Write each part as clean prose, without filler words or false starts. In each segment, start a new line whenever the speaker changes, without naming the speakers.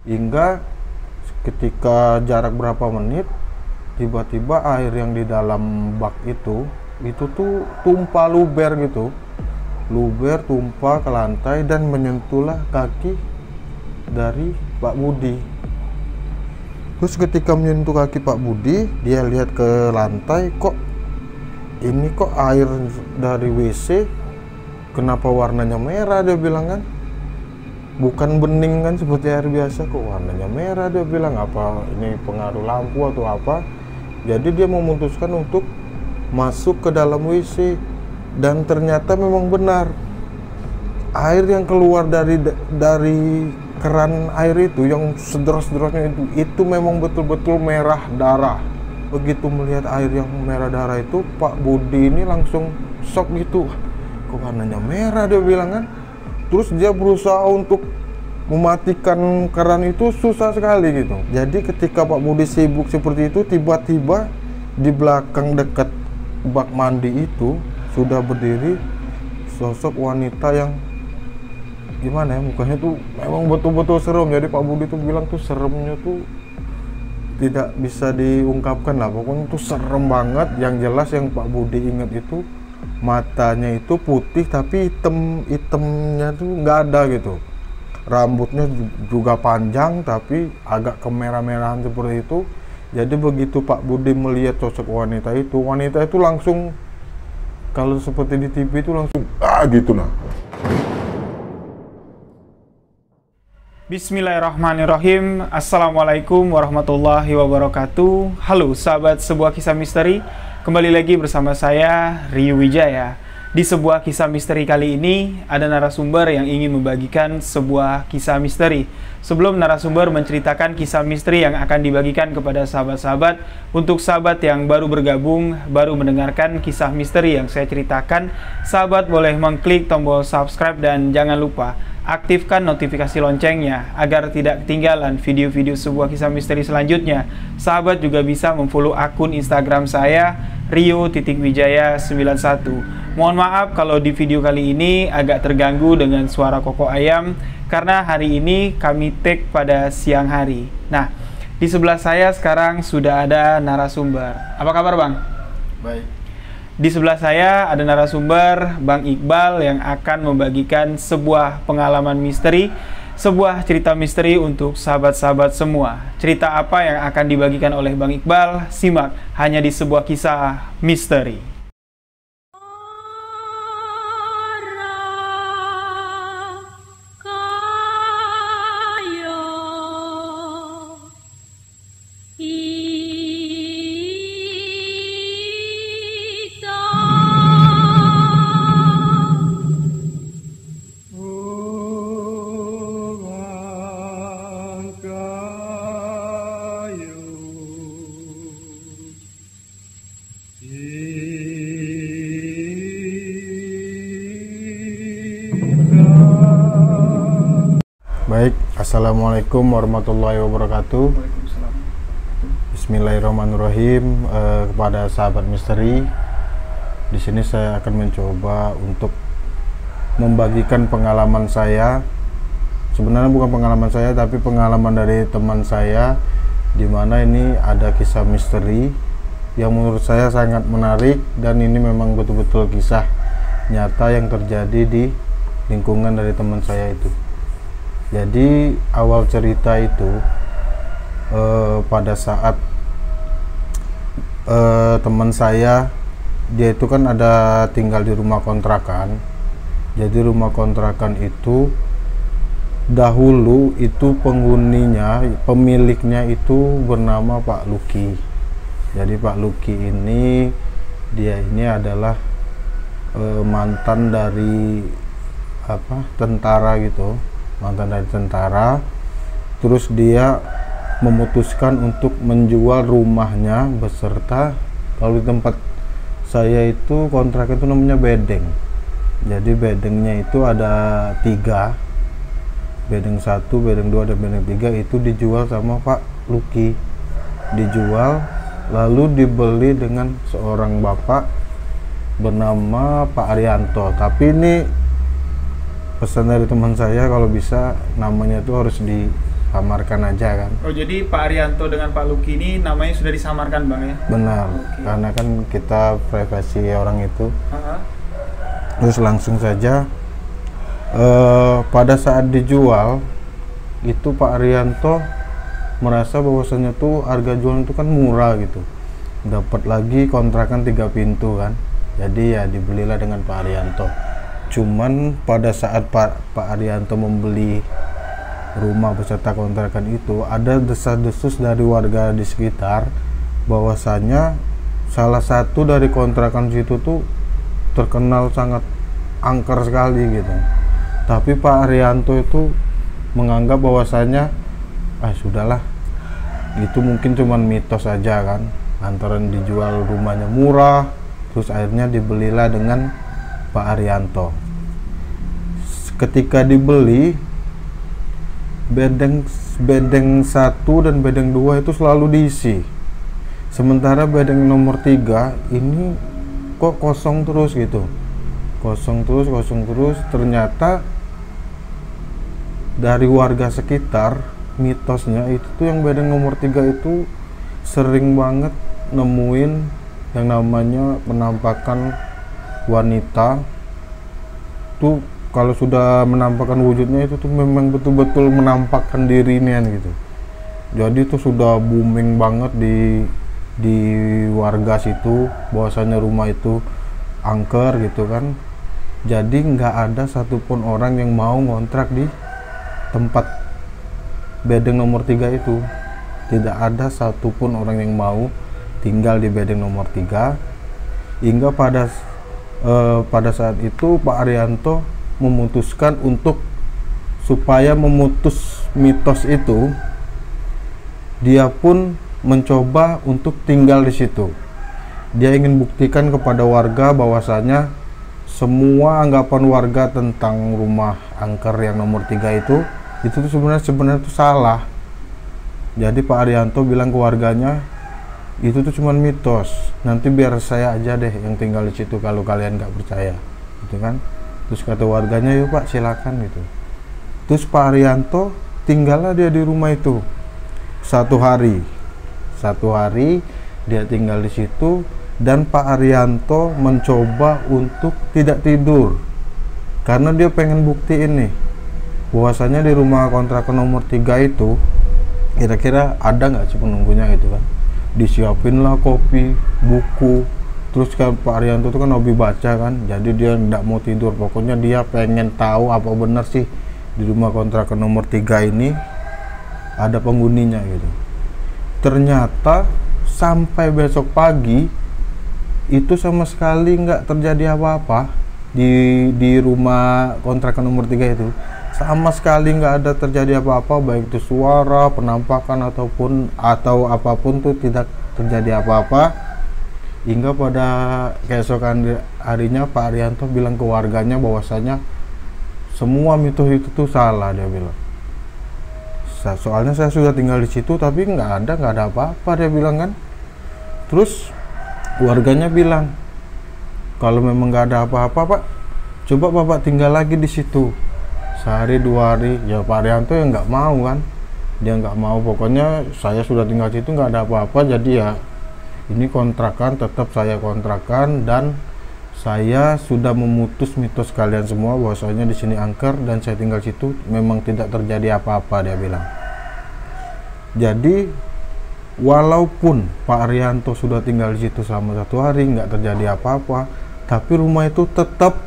hingga ketika jarak berapa menit tiba-tiba air yang di dalam bak itu tuh tumpah luber gitu, luber tumpah ke lantai dan menyentuhlah kaki dari Pak Budi. Terus ketika menyentuh kaki Pak Budi, dia lihat ke lantai, kok air dari WC kenapa warnanya merah, dia bilang kan, bukan bening kan seperti air biasa, kok warnanya merah, dia bilang. Apa ini pengaruh lampu atau apa? Jadi dia memutuskan untuk masuk ke dalam WC, dan ternyata memang benar air yang keluar dari keran air itu yang sederos-derosnya itu memang betul-betul merah darah. Begitu melihat air yang merah darah itu, Pak Budi ini langsung shock gitu, kok warnanya merah, dia bilang kan. Terus dia berusaha untuk mematikan keran itu susah sekali gitu. Jadi ketika Pak Budi sibuk seperti itu, tiba-tiba di belakang dekat bak mandi itu sudah berdiri sosok wanita yang gimana ya, mukanya tuh memang betul-betul serem. Jadi Pak Budi tuh bilang tuh seremnya tuh tidak bisa diungkapkan lah, pokoknya tuh serem banget. Yang jelas yang Pak Budi ingat itu matanya itu putih tapi hitamnya tuh nggak ada gitu, rambutnya juga panjang tapi agak kemerah-merahan seperti itu. Jadi begitu Pak Budi melihat sosok wanita itu langsung, kalau seperti di TV itu langsung gitu nah.
Bismillahirrahmanirrahim. Assalamualaikum warahmatullahi wabarakatuh. Halo sahabat sebuah kisah misteri, kembali lagi bersama saya Rio Wijaya. Di sebuah kisah misteri kali ini ada narasumber yang ingin membagikan sebuah kisah misteri. Sebelum narasumber menceritakan kisah misteri yang akan dibagikan kepada sahabat-sahabat, untuk sahabat yang baru bergabung, baru mendengarkan kisah misteri yang saya ceritakan, sahabat boleh mengklik tombol subscribe dan jangan lupa aktifkan notifikasi loncengnya agar tidak ketinggalan video-video sebuah kisah misteri selanjutnya. Sahabat juga bisa memfollow akun Instagram saya Rio.Wijaya91. Mohon maaf kalau di video kali ini agak terganggu dengan suara kokok ayam, karena hari ini kami take pada siang hari. Nah, di sebelah saya sekarang sudah ada narasumber. Apa kabar Bang?
Baik.
Di sebelah saya ada narasumber Bang Iqbal yang akan membagikan sebuah pengalaman misteri, sebuah cerita misteri untuk sahabat-sahabat semua. Cerita apa yang akan dibagikan oleh Bang Iqbal? Simak hanya di sebuah kisah misteri.
Baik, assalamualaikum warahmatullahi wabarakatuh. Bismillahirrahmanirrahim. Kepada sahabat misteri, di sini saya akan mencoba untuk membagikan pengalaman saya. Sebenarnya bukan pengalaman saya, tapi pengalaman dari teman saya, di mana ini ada kisah misteri yang menurut saya sangat menarik, dan ini memang betul-betul kisah nyata yang terjadi di lingkungan dari teman saya itu. Jadi awal cerita itu pada saat teman saya, dia itu kan ada tinggal di rumah kontrakan. Jadi rumah kontrakan itu dahulu itu penghuninya, pemiliknya itu bernama Pak Luki. Jadi Pak Luki ini, dia ini adalah mantan dari tentara gitu, mantan dari tentara. Terus dia memutuskan untuk menjual rumahnya beserta, kalau di tempat saya itu kontrak itu namanya bedeng. Jadi bedengnya itu ada 3, bedeng 1, bedeng 2, dan bedeng 3 itu dijual sama Pak Luki. Dijual lalu dibeli dengan seorang bapak bernama Pak Arianto. Tapi ini pesan dari teman saya, kalau bisa namanya itu harus samarkan aja kan.
Oh, jadi Pak Arianto dengan Pak Luki ini namanya sudah disamarkan Bang ya?
Benar,
Oke.
karena kan kita privasi orang itu.
Aha.
Terus langsung saja pada saat dijual itu Pak Arianto merasa bahwasanya tuh harga jual itu kan murah gitu, dapat lagi kontrakan 3 pintu kan, jadi ya dibelilah dengan Pak Arianto. Cuman pada saat Pak Arianto membeli rumah beserta kontrakan itu, ada desas-desus dari warga di sekitar bahwasanya salah satu dari kontrakan situ tuh terkenal sangat angker sekali gitu. Tapi Pak Arianto itu menganggap bahwasanya sudahlah, itu mungkin cuman mitos aja kan, lantaran dijual rumahnya murah, terus akhirnya dibelilah dengan Pak Arianto. Ketika dibeli, bedeng 1 dan bedeng 2 itu selalu diisi, sementara bedeng nomor 3 ini kok kosong terus gitu, kosong terus. Ternyata dari warga sekitar, mitosnya itu tuh yang bedeng nomor 3 itu sering banget nemuin yang namanya penampakan wanita tuh. Kalau sudah menampakkan wujudnya itu tuh memang betul-betul menampakkan dirinya gitu. Jadi itu sudah booming banget di warga situ bahwasanya rumah itu angker gitu kan. Jadi nggak ada satupun orang yang mau ngontrak di tempat bedeng nomor 3 itu. Tidak ada satupun orang yang mau tinggal di bedeng nomor 3, hingga pada saat itu Pak Arianto memutuskan untuk supaya memutus mitos itu, dia pun mencoba untuk tinggal di situ. Dia ingin buktikan kepada warga bahwasanya semua anggapan warga tentang rumah angker yang nomor 3 itu tuh sebenarnya itu salah. Jadi Pak Arianto bilang ke warganya, itu tuh cuma mitos, nanti biar saya aja deh yang tinggal di situ kalau kalian nggak percaya, gitu kan. Terus kata warganya, yuk Pak, silakan gitu. Terus Pak Arianto tinggallah dia di rumah itu satu hari dia tinggal di situ. Dan Pak Arianto mencoba untuk tidak tidur karena dia pengen buktiin nih bahwasanya di rumah kontrakan nomor 3 itu kira-kira ada nggak sih penunggunya gitu kan. Disiapin lah kopi, buku. Terus kan Pak Arianto itu kan hobi baca kan, jadi dia nggak mau tidur. Pokoknya dia pengen tahu apa benar sih di rumah kontrakan nomor 3 ini ada penghuninya gitu. Ternyata sampai besok pagi itu sama sekali nggak terjadi apa-apa di rumah kontrakan nomor 3 itu. Sama sekali nggak ada terjadi apa-apa, baik itu suara, penampakan atau apapun tuh tidak terjadi apa-apa. Hingga pada keesokan harinya Pak Arianto bilang ke warganya bahwasanya semua mitos itu tuh salah, dia bilang. Soalnya saya sudah tinggal di situ tapi nggak ada apa-apa, dia bilang kan. Terus warganya bilang, kalau memang nggak ada apa-apa Pak, coba Bapak tinggal lagi di situ sehari 2 hari. Ya Pak Arianto yang nggak mau kan, dia nggak mau. Pokoknya saya sudah tinggal di situ nggak ada apa-apa, jadi ya ini kontrakan tetap saya kontrakan, dan saya sudah memutus mitos kalian semua bahwasanya di sini angker dan saya tinggal situ memang tidak terjadi apa-apa, dia bilang. Jadi walaupun Pak Arianto sudah tinggal di situ selama 1 hari nggak terjadi apa-apa, tapi rumah itu tetap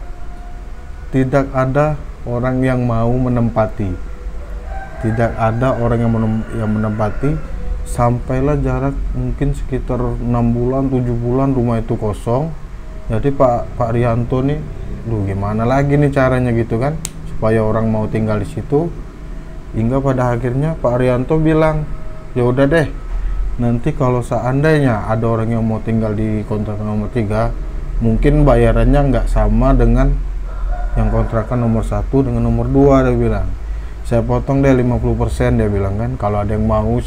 tidak ada orang yang mau menempati. Tidak ada orang yang menempati. Sampailah jarak mungkin sekitar 6 bulan 7 bulan rumah itu kosong. Jadi Pak Arianto nih, gimana lagi nih caranya gitu kan supaya orang mau tinggal di situ. Hingga pada akhirnya Pak Arianto bilang, ya udah deh, nanti kalau seandainya ada orang yang mau tinggal di kontrakan nomor 3, mungkin bayarannya nggak sama dengan yang kontrakan nomor 1 dengan nomor 2, dia bilang. Saya potong deh 50%, dia bilang kan. Kalau ada yang mau,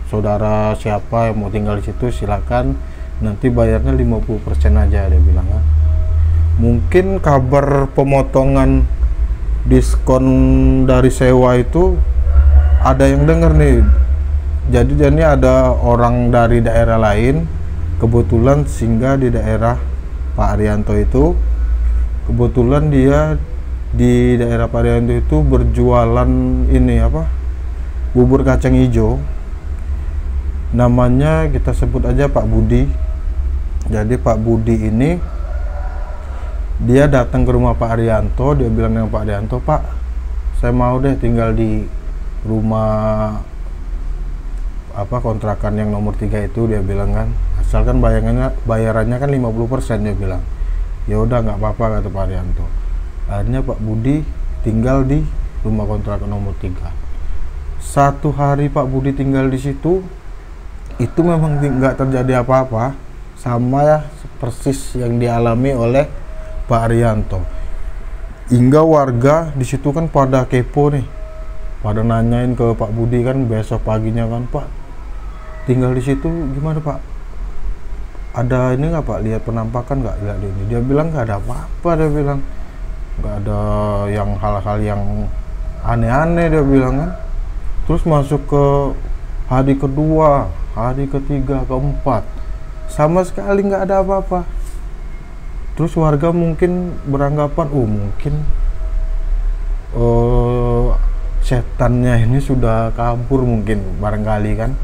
saudara siapa yang mau tinggal di situ silakan, nanti bayarnya 50% aja, dia bilang kan. Mungkin kabar pemotongan diskon dari sewa itu ada yang denger nih. Jadi ini ada orang dari daerah lain kebetulan singgah di daerah Pak Arianto itu. Kebetulan dia di daerah Pak Arianto itu berjualan ini apa, bubur kacang hijau. Namanya kita sebut aja Pak Budi. Jadi Pak Budi ini dia datang ke rumah Pak Arianto. Dia bilang dengan Pak Arianto, "Pak, saya mau deh tinggal di rumah apa kontrakan yang nomor 3 itu," dia bilang kan, "asalkan bayarannya kan 50%," dia bilang. Ya udah, nggak apa-apa, kata Pak Arianto. Akhirnya Pak Budi tinggal di rumah kontrakan nomor 3. Satu hari Pak Budi tinggal di situ, itu memang nggak terjadi apa-apa, sama ya persis yang dialami oleh Pak Arianto. Hingga warga di situ kan pada kepo nih, pada nanyain ke Pak Budi kan besok paginya kan, "Pak, tinggal di situ gimana Pak? Ada ini nggak Pak, lihat penampakan nggak?" Lihat ini. Dia bilang nggak ada apa-apa, dia bilang nggak ada yang hal-hal yang aneh-aneh, dia bilang kan. Terus masuk ke hari kedua, hari ketiga, keempat, sama sekali nggak ada apa-apa. Terus warga mungkin beranggapan, mungkin setannya ini sudah kabur mungkin, barangkali kan.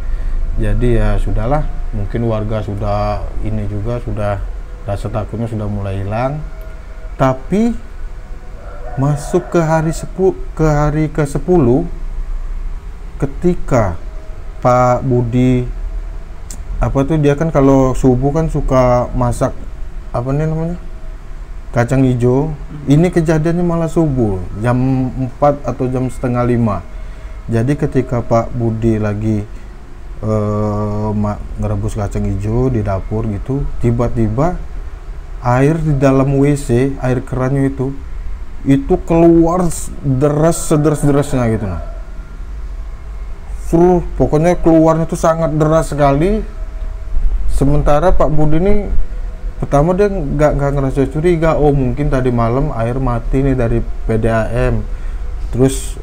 Jadi ya sudahlah, mungkin warga sudah ini juga, sudah rasa takutnya sudah mulai hilang. Tapi masuk ke hari ke-10, ketika Pak Budi apa tuh, dia kan kalau subuh kan suka masak apa nih namanya, kacang hijau. Ini kejadiannya malah subuh jam 4 atau jam setengah 5. Jadi ketika Pak Budi lagi ngerebus kacang hijau di dapur gitu, tiba-tiba air di dalam WC, air kerannya itu keluar sederas-derasnya gitu nah. Pokoknya keluarnya tuh sangat deras sekali. Sementara Pak Budi ini pertama dia nggak ngerasa curiga, mungkin tadi malam air mati nih dari PDAM. Terus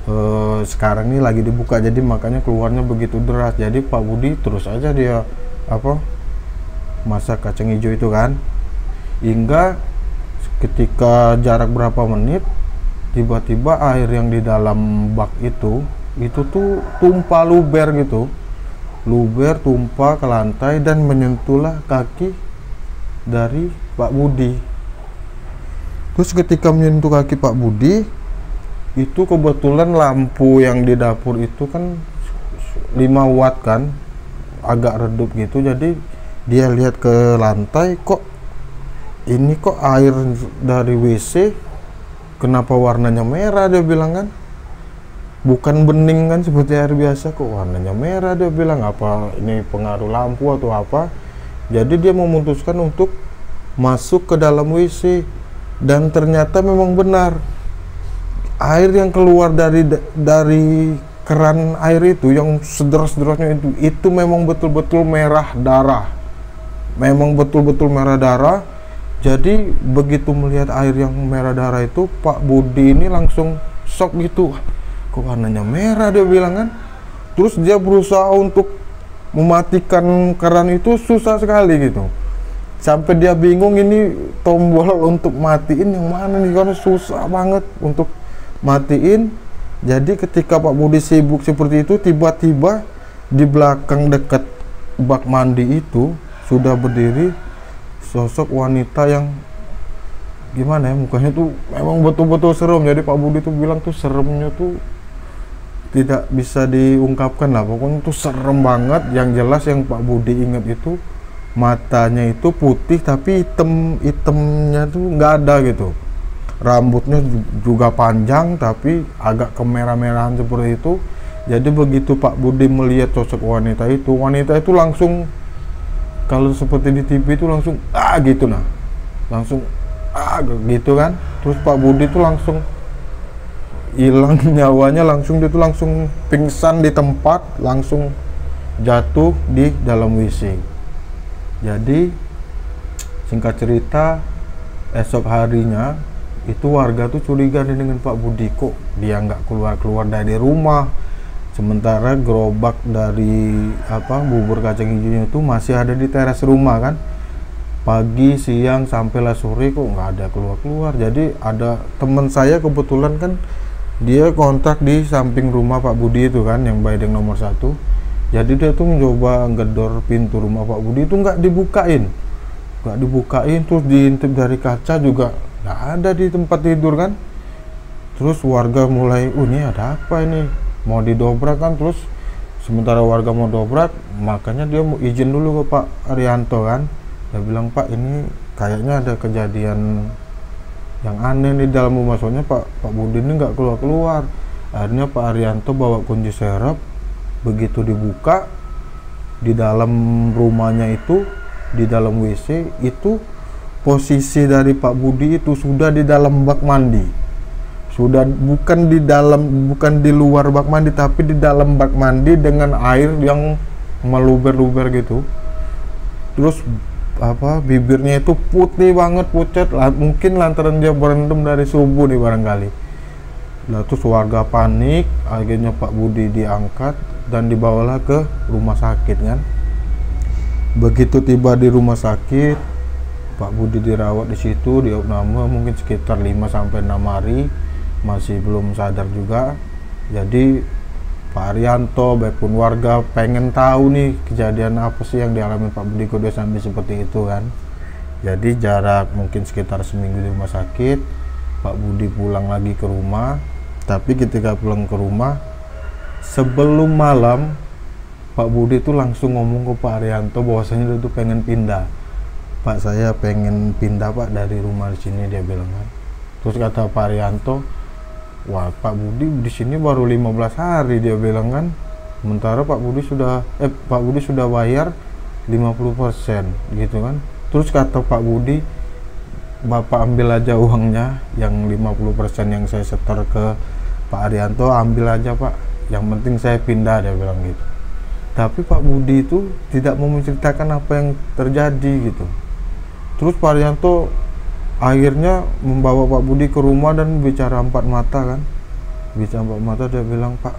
sekarang ini lagi dibuka, jadi makanya keluarnya begitu deras. Jadi Pak Budi terus aja dia masak kacang hijau itu kan. Hingga ketika jarak berapa menit, tiba-tiba air yang di dalam bak itu tuh tumpah luber gitu. Luber tumpah ke lantai dan menyentuhlah kaki dari Pak Budi. Terus ketika menyentuh kaki Pak Budi, itu kebetulan lampu yang di dapur itu kan 5 watt kan, agak redup gitu. Jadi dia lihat ke lantai, kok air dari WC kenapa warnanya merah, dia bilang kan. Bukan bening kan seperti air biasa, kok warnanya merah, dia bilang. Apa ini pengaruh lampu atau apa? Jadi dia memutuskan untuk masuk ke dalam WC, dan ternyata memang benar, air yang keluar dari keran air itu yang sederas-derasnya itu memang betul-betul merah darah. Memang betul-betul merah darah. Jadi begitu melihat air yang merah darah itu, Pak Budi ini langsung shock gitu. Kok warnanya merah, dia bilang kan. Terus dia berusaha untuk mematikan keran itu, susah sekali gitu. Sampai dia bingung ini tombol untuk matiin yang mana nih, karena susah banget untuk matiin. Jadi ketika Pak Budi sibuk seperti itu, tiba-tiba di belakang dekat bak mandi itu sudah berdiri sosok wanita yang gimana ya, mukanya tuh memang betul-betul serem. Jadi Pak Budi tuh bilang tuh seremnya tuh tidak bisa diungkapkan lah, pokoknya tuh serem banget. Yang jelas yang Pak Budi ingat itu matanya itu putih tapi hitamnya tuh nggak ada gitu. Rambutnya juga panjang tapi agak kemerah-merahan seperti itu. Jadi begitu Pak Budi melihat sosok wanita itu langsung, kalau seperti di TV itu langsung gitu nah, langsung gitu kan. Terus Pak Budi itu langsung hilang nyawanya, dia tuh langsung pingsan di tempat, langsung jatuh di dalam WC. Jadi singkat cerita, esok harinya itu warga tuh curiga nih dengan Pak Budi, kok dia nggak keluar dari rumah, Sementara gerobak dari bubur kacang hijaunya itu masih ada di teras rumah kan. Pagi, siang, sampailah sore kok nggak ada keluar-keluar. Jadi ada teman saya kebetulan kan, dia kontrak di samping rumah Pak Budi itu kan, yang Baideng nomor 1. Jadi dia tuh mencoba ngedor pintu rumah Pak Budi itu nggak dibukain, terus diintip dari kaca juga nggak ada di tempat tidur kan. Terus warga mulai, ini ada apa ini, mau didobrak kan. Terus sementara warga mau dobrak, makanya dia mau izin dulu ke Pak Arianto kan. Dia bilang, Pak, ini kayaknya ada kejadian yang aneh di dalam rumah, soalnya Pak Budi ini nggak keluar. Akhirnya Pak Arianto bawa kunci serep. Begitu dibuka, di dalam rumahnya itu, di dalam WC itu, posisi dari Pak Budi itu sudah di dalam bak mandi. Sudah bukan di luar bak mandi, tapi di dalam bak mandi dengan air yang meluber-luber gitu. Terus bibirnya itu putih banget, pucat lah, mungkin lantaran dia berendam dari subuh nih barangkali. Nah, terus warga panik, akhirnya Pak Budi diangkat dan dibawalah ke rumah sakit kan. Begitu tiba di rumah sakit, Pak Budi dirawat di situ, diopname mungkin sekitar 5-6 hari, masih belum sadar juga. Jadi Pak Arianto maupun warga pengen tahu nih kejadian apa sih yang dialami Pak Budi kok dia sampai seperti itu kan. Jadi jarak mungkin sekitar seminggu di rumah sakit, Pak Budi pulang lagi ke rumah. Tapi ketika pulang ke rumah, sebelum malam Pak Budi itu langsung ngomong ke Pak Arianto bahwasanya dia tuh pengen pindah. Pak, saya pengen pindah Pak dari rumah di sini, dia bilang kan. Terus kata Pak Arianto, wah, Pak Budi di sini baru 15 hari, dia bilang kan. Sementara Pak Budi sudah bayar 50% gitu kan. Terus kata Pak Budi, Bapak ambil aja uangnya, yang 50% yang saya setor ke Pak Arianto, ambil aja Pak, yang penting saya pindah, dia bilang gitu. Tapi Pak Budi itu tidak mau menceritakan apa yang terjadi gitu. Terus Pak Arianto akhirnya membawa Pak Budi ke rumah dan bicara 4 mata kan. Bicara 4 mata, dia bilang, Pak,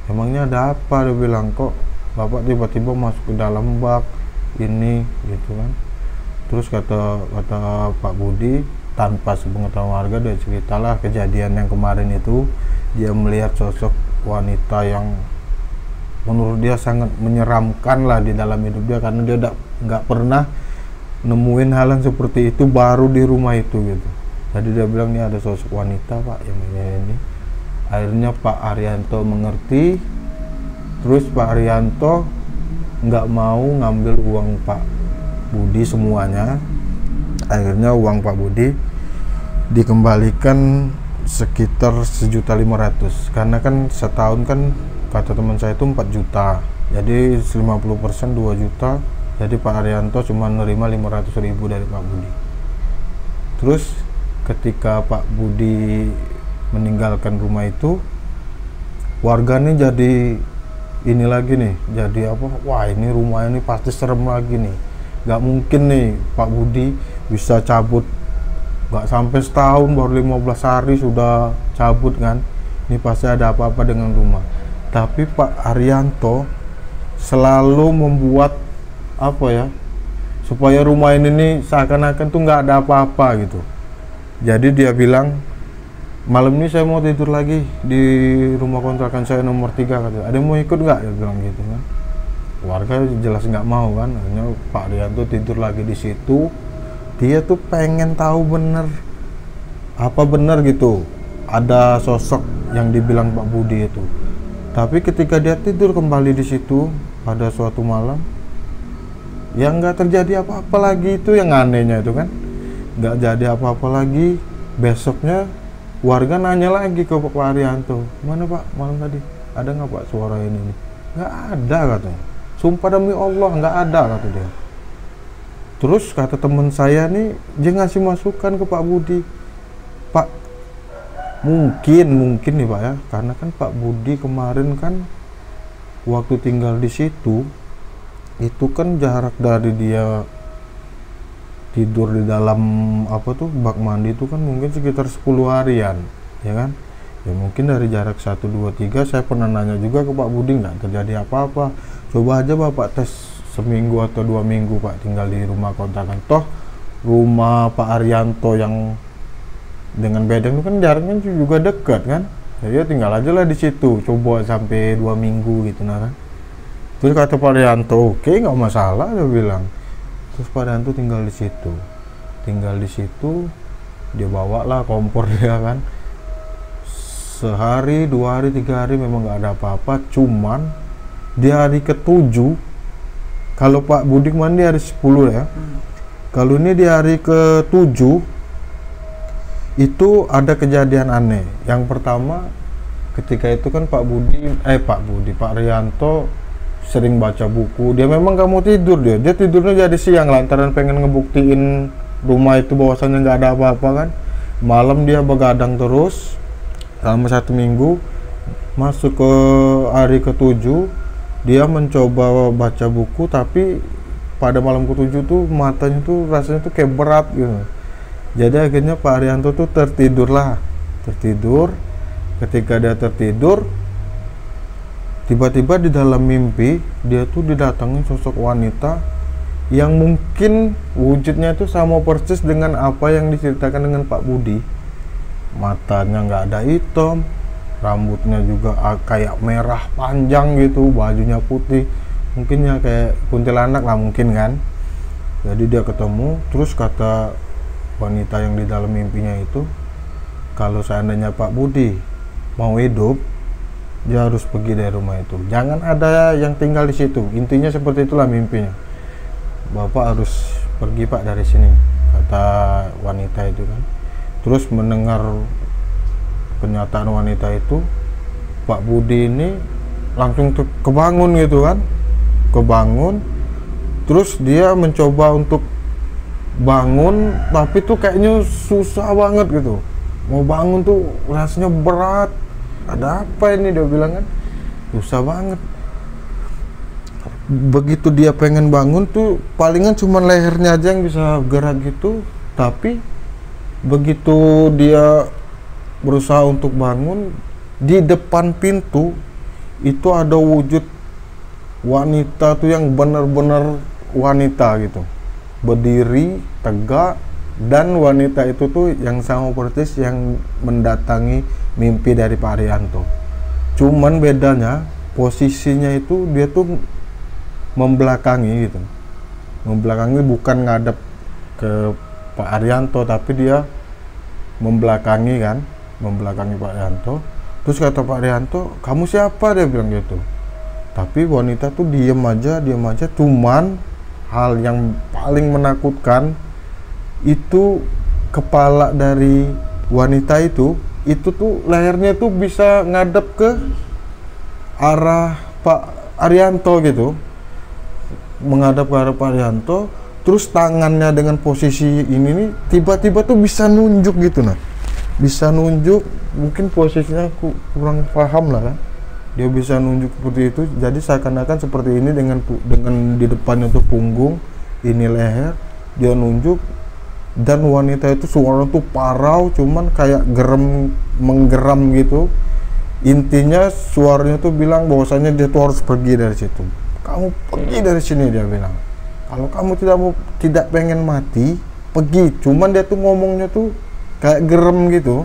emangnya ada apa? Dia bilang, kok Bapak tiba-tiba masuk ke dalam bak ini gitu kan. Terus kata Pak Budi, tanpa sepengetahuan warga, dia ceritalah kejadian yang kemarin itu. Dia melihat sosok wanita yang menurut dia sangat menyeramkan lah di dalam hidup dia, karena dia nggak pernah nemuin hal yang seperti itu baru di rumah itu gitu. Jadi dia bilang, ini ada sosok wanita Pak yang ini. Akhirnya Pak Arianto mengerti. Terus Pak Arianto nggak mau ngambil uang Pak Budi semuanya. Akhirnya uang Pak Budi dikembalikan sekitar 1.500.000, karena kan setahun kan kata teman saya itu 4 juta, jadi 50% 2 juta. Jadi Pak Arianto cuma nerima 500.000 dari Pak Budi. Terus ketika Pak Budi meninggalkan rumah itu, warga nih jadi ini lagi nih, jadi apa, wah ini rumah ini pasti serem lagi nih, nggak mungkin nih Pak Budi bisa cabut, nggak sampai setahun baru 15 hari sudah cabut kan, ini pasti ada apa-apa dengan rumah. Tapi Pak Arianto selalu membuat apa ya, supaya rumah ini nih seakan-akan tuh nggak ada apa-apa gitu. Jadi dia bilang, malam ini saya mau tidur lagi di rumah kontrakan saya nomor 3, katanya. Ada yang mau ikut nggak? Dia bilang gitu kan. Warga jelas nggak mau kan. Akhirnya Pak Arianto tidur lagi di situ. Dia tuh pengen tahu bener apa bener gitu ada sosok yang dibilang Pak Budi itu. Tapi ketika dia tidur kembali di situ pada suatu malam, yang nggak terjadi apa-apa lagi. Itu yang anehnya itu kan, nggak jadi apa-apa lagi. Besoknya warga nanya lagi ke Pak Arianto, mana Pak malam tadi, ada nggak Pak suara ini? Nggak ada katanya, sumpah demi Allah nggak ada kata dia. Terus kata teman saya nih, dia ngasih masukan ke Pak Budi, Pak, mungkin nih Pak ya, karena kan Pak Budi kemarin kan waktu tinggal di situ itu kan jarak dari dia tidur di dalam bak mandi itu kan mungkin sekitar 10 harian ya kan. Ya mungkin dari jarak 1, 2, 3 saya pernah nanya juga ke Pak Budi, nggak terjadi apa-apa. Coba aja Bapak tes seminggu atau 2 minggu Pak tinggal di rumah kontrakan. Toh rumah Pak Arianto yang dengan bedeng itu kan jaraknya juga dekat kan. Ya tinggal aja lah di situ, coba sampai 2 minggu gitu nah kan. Terus kata Pak Arianto, oke nggak masalah, dia bilang. Terus Pak Arianto tinggal di situ, dia bawalah kompor dia kan. Sehari, 2 hari, 3 hari memang nggak ada apa-apa. Cuman di hari ke-7, kalau Pak Budi mandi hari 10 ya. Kalau ini di hari ke-7 itu ada kejadian aneh. Yang pertama, ketika itu kan Pak Arianto sering baca buku. Dia memang gak mau tidur, dia tidurnya jadi siang lantaran pengen ngebuktiin rumah itu bahwasannya nggak ada apa-apa kan. Malam dia begadang terus selama 1 minggu. Masuk ke hari ke-7 dia mencoba baca buku, tapi pada malam ke-7 tuh matanya tuh rasanya tuh kayak berat gitu. Jadi akhirnya Pak Arianto tuh tertidur. Ketika dia tertidur, tiba-tiba di dalam mimpi dia tuh didatangi sosok wanita yang mungkin wujudnya itu sama persis dengan apa yang diceritakan dengan Pak Budi. Matanya nggak ada hitam, rambutnya juga kayak merah panjang gitu, bajunya putih, mungkin ya kayak kuntilanak lah mungkin kan. Jadi dia ketemu, terus kata wanita yang di dalam mimpinya itu, kalau seandainya Pak Budi mau hidup, dia harus pergi dari rumah itu, jangan ada yang tinggal di situ. Intinya seperti itulah mimpinya. Bapak harus pergi Pak dari sini, kata wanita itu kan. Terus mendengar pernyataan wanita itu, Pak Budi ini langsung kebangun gitu kan, terus dia mencoba untuk bangun, tapi tuh kayaknya susah banget gitu. Mau bangun tuh rasanya berat. Ada apa ini, dia bilang kan, susah banget. Begitu dia pengen bangun tuh palingan cuma lehernya aja yang bisa gerak gitu, tapi begitu dia berusaha untuk bangun, di depan pintu itu ada wujud wanita tuh yang benar-benar wanita gitu, berdiri tegak. Dan wanita itu tuh yang sama persis yang mendatangi mimpi dari Pak Arianto. Cuman bedanya posisinya itu dia tuh membelakangi gitu, bukan ngadep ke Pak Arianto, tapi dia membelakangi Pak Arianto. Terus kata Pak Arianto, kamu siapa, dia bilang gitu. Tapi wanita tuh diem aja. Cuman hal yang paling menakutkan itu kepala dari wanita itu tuh lehernya tuh bisa ngadep ke arah Pak Arianto gitu, menghadap ke arah Pak Arianto. Terus tangannya dengan posisi ini nih tiba-tiba tuh bisa nunjuk gitu nah, bisa nunjuk. Mungkin posisinya aku kurang paham lah kan, dia bisa nunjuk seperti itu. Jadi seakan-akan seperti ini dengan di depannya tuh punggung, ini leher, dia nunjuk. Dan wanita itu suara tuh parau, cuman kayak menggeram gitu. Intinya suaranya tuh bilang bahwasanya dia tuh harus pergi dari situ. Kamu pergi dari sini, dia bilang. Kalau kamu tidak pengen mati, pergi. Cuman dia tuh ngomongnya tuh kayak gerem gitu.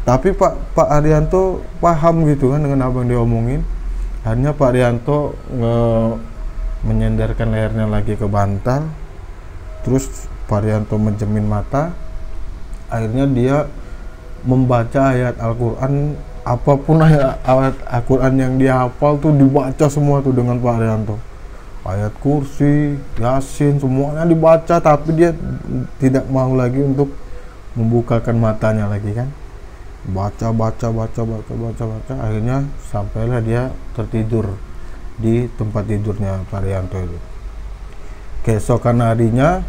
Tapi Pak Arianto paham gitu kan dengan apa yang dia omongin. Akhirnya Pak Arianto menyenderkan lehernya lagi ke bantal. Terus Pak Arianto menjemin mata. Akhirnya dia membaca ayat Al-Quran. Apapun ayat Al-Quran yang dia hafal tuh dibaca semua tuh dengan Pak Arianto. Ayat kursi, Yasin, semuanya dibaca. Tapi dia tidak mau lagi untuk membukakan matanya lagi kan. Baca. Akhirnya sampailah dia tertidur di tempat tidurnya Pak Arianto itu. Keesokan harinya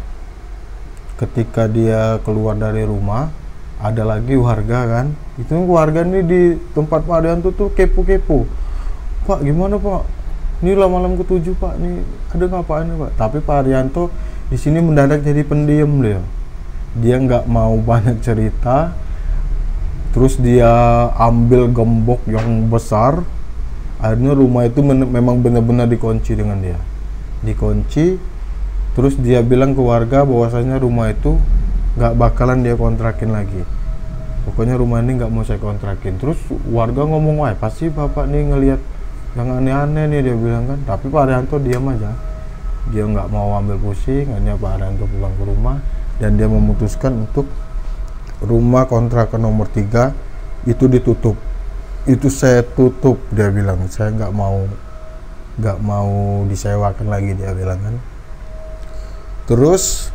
ketika dia keluar dari rumah, ada lagi warga kan. Itu warga ini di tempat Pak Arianto tuh kepo-kepo. Pak, gimana Pak? Ini lah malam ke-7 Pak, nih ada ngapain Pak? Tapi Pak Arianto di sini mendadak jadi pendiam dia. Dia nggak mau banyak cerita. terus dia ambil gembok yang besar. Akhirnya rumah itu memang benar-benar dikunci dengan dia, dikunci. Terus dia bilang ke warga bahwasanya rumah itu nggak bakalan dia kontrakin lagi. Pokoknya rumah ini nggak mau saya kontrakin. Terus warga ngomong, wah pasti bapak nih ngelihat yang aneh-aneh nih, dia bilang kan. Tapi Pak Arianto diam aja, dia nggak mau ambil pusing. Hanya Pak Arianto pulang ke rumah dan dia memutuskan untuk rumah kontrakan nomor 3 itu ditutup. Itu saya tutup, dia bilang. Saya nggak mau disewakan lagi, dia bilang kan. Terus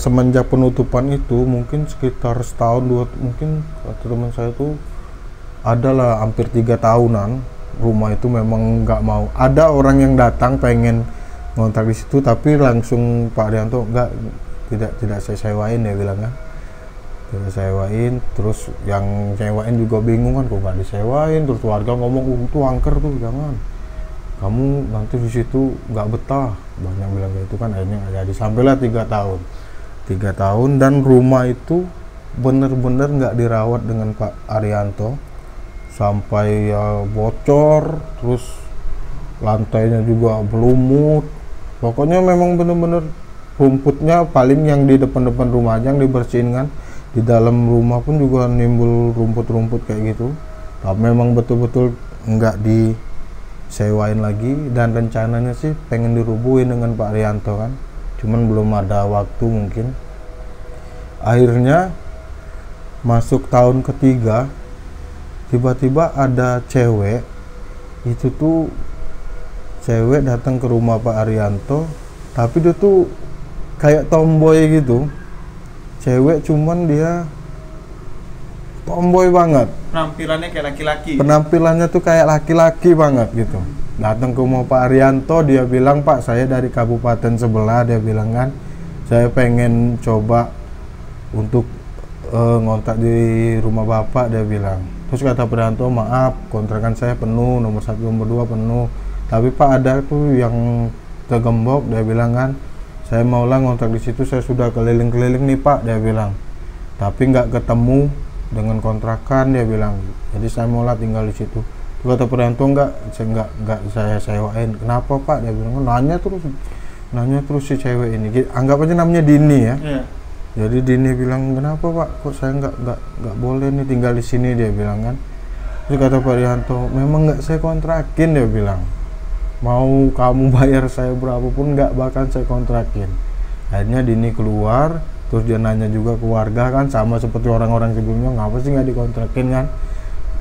semenjak penutupan itu mungkin sekitar setahun dua, mungkin kata teman saya tuh adalah hampir 3 tahunan rumah itu memang nggak mau. Ada orang yang datang pengen ngontrak di situ, tapi langsung Pak Arianto tidak saya sewain, dia bilang kan. Tidak sewain. Terus yang sewain juga bingung kan, kok nggak disewain. Terus warga ngomong, itu angker tuh, jangan, kamu nanti di situ nggak betah, banyak bilang kayak itu kan. Akhirnya nggak jadi, sampailah 3 tahun dan rumah itu bener-bener nggak dirawat dengan Pak Arianto, sampai ya bocor, terus lantainya juga berlumut. Pokoknya memang bener-bener rumputnya paling yang di depan-depan rumah aja yang dibersihin kan. Di dalam rumah pun juga nimbul rumput-rumput kayak gitu. Tapi memang betul-betul nggak disewain lagi, dan rencananya sih pengen dirubuhin dengan Pak Arianto kan. Cuman belum ada waktu mungkin. Akhirnya masuk tahun ketiga, tiba-tiba ada cewek. Itu tuh cewek datang ke rumah Pak Arianto, tapi dia tuh kayak tomboy gitu. Cewek cuman dia tomboy banget.
Penampilannya kayak laki-laki.
Penampilannya tuh kayak laki-laki banget gitu. Datang ke rumah Pak Arianto, dia bilang, Pak, saya dari kabupaten sebelah, dia bilang kan. Saya pengen coba untuk ngontrak di rumah Bapak, dia bilang. Terus kata Pak Arianto, maaf, kontrakan saya penuh, nomor 1, nomor 2 penuh. Tapi Pak, ada tuh yang tergembok, dia bilang kan. Saya maulah ngontrak di situ, saya sudah keliling-keliling nih Pak, dia bilang. Tapi nggak ketemu dengan kontrakan, dia bilang. Jadi saya maulah tinggal di situ. Terus kata Pak Arianto, nggak saya sewain. Kenapa Pak? Dia bilang, nanya terus si cewek ini. Anggap aja namanya Dini ya.
Yeah.
Jadi Dini bilang, kenapa Pak? Kok saya nggak boleh nih tinggal di sini, dia bilang kan. Terus kata Pak Arianto, memang nggak saya kontrakin, dia bilang. Mau kamu bayar saya berapapun nggak bakal saya kontrakin. Akhirnya Dini keluar, terus dia nanya juga ke warga kan, sama seperti orang-orang sebelumnya, ngapa sih nggak dikontrakin kan.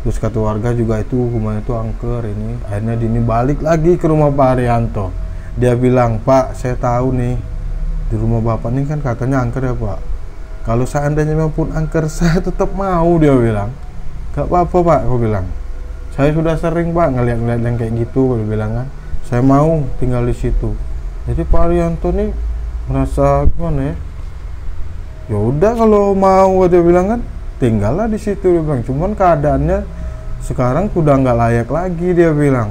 Terus kata warga juga itu rumah itu angker ini. Akhirnya Dini balik lagi ke rumah Pak Arianto. Dia bilang, Pak, saya tahu nih di rumah Bapak ini kan katanya angker ya Pak. Kalau seandainya maupun angker, saya tetap mau, dia bilang. Gak apa-apa Pak, aku bilang. Saya sudah sering Pak ngeliat-ngeliat yang kayak gitu, aku bilang kan. Saya mau tinggal di situ. Jadi Pak Arianto nih merasa gimana ya? Ya udah kalau mau, dia bilang kan, tinggallah di situ, dia bilang. Cuman keadaannya sekarang sudah nggak layak lagi, dia bilang.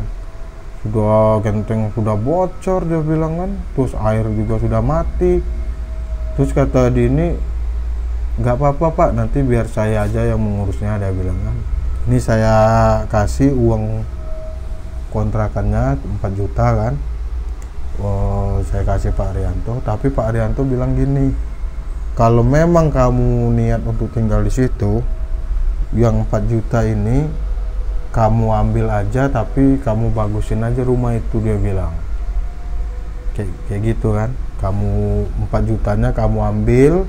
Sudah genteng sudah bocor, dia bilang kan. Terus air juga sudah mati. Terus kata Dini, nggak apa-apa Pak, nanti biar saya aja yang mengurusnya, dia bilang kan. Ini saya kasih uang kontrakannya 4 juta kan. Saya kasih Pak Arianto, tapi Pak Arianto bilang gini, kalau memang kamu niat untuk tinggal di situ, yang 4 juta ini kamu ambil aja, tapi kamu bagusin aja rumah itu, dia bilang. Kayak gitu kan. Kamu 4 jutanya kamu ambil,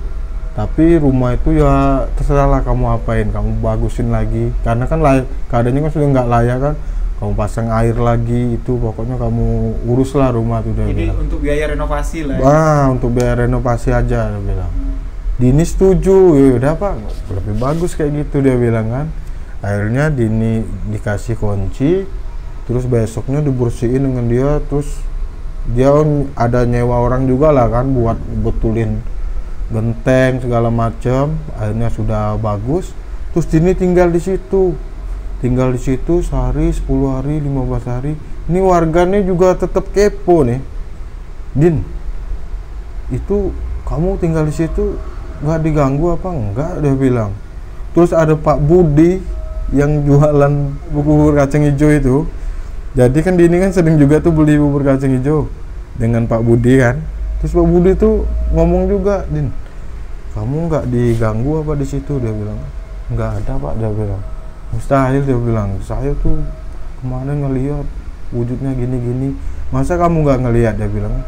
tapi rumah itu ya terserahlah kamu apain, kamu bagusin lagi, karena kan keadaannya kan sudah nggak layak kan. Kamu pasang air lagi, itu pokoknya kamu uruslah rumah itu, dia
Jadi
bilang.
untuk biaya renovasi lah ya?
Untuk biaya renovasi aja, dia bilang. Dini setuju, ya udah Pak, lebih bagus kayak gitu, dia bilang kan. Akhirnya Dini dikasih kunci, terus besoknya dibersihin dengan dia, terus dia ada nyewa orang juga lah kan buat betulin genteng segala macam. Akhirnya sudah bagus, terus Dini tinggal di situ. Sehari, 10 hari, 15 hari. Ini warganya juga tetap kepo nih. Din, itu kamu tinggal di situ nggak diganggu apa enggak, dia bilang. Terus ada Pak Budi yang jualan bubur kacang hijau itu. Jadi kan Dini kan sering juga tuh beli bubur kacang hijau dengan Pak Budi kan. Terus Pak Budi tuh ngomong juga, Din, kamu nggak diganggu apa di situ? Dia bilang, nggak ada Pak. Dia bilang, mustahil. Dia bilang, saya tuh kemarin ngelihat wujudnya gini-gini. Masa kamu nggak ngelihat? Dia bilang,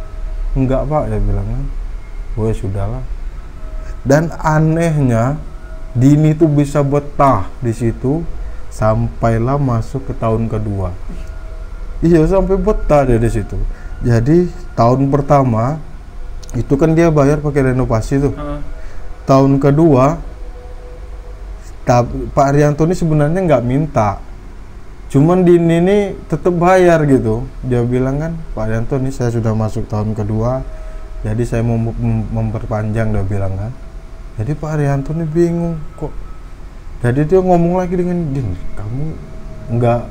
enggak Pak. Dia bilang kan, oh ya sudahlah. Dan anehnya Dini tuh bisa betah di situ sampailah masuk ke tahun kedua. Iya, sampai betah dia di situ. Jadi tahun pertama itu kan dia bayar pakai renovasi tuh. Tahun kedua Pak Arianto ini sebenarnya nggak minta, cuman Dini ini tetap bayar gitu. Dia bilang kan, Pak Arianto ini saya sudah masuk tahun kedua, jadi saya mau memperpanjang. Dia bilang kan. Jadi Pak Arianto ini bingung kok. Jadi dia ngomong lagi dengan Din, kamu nggak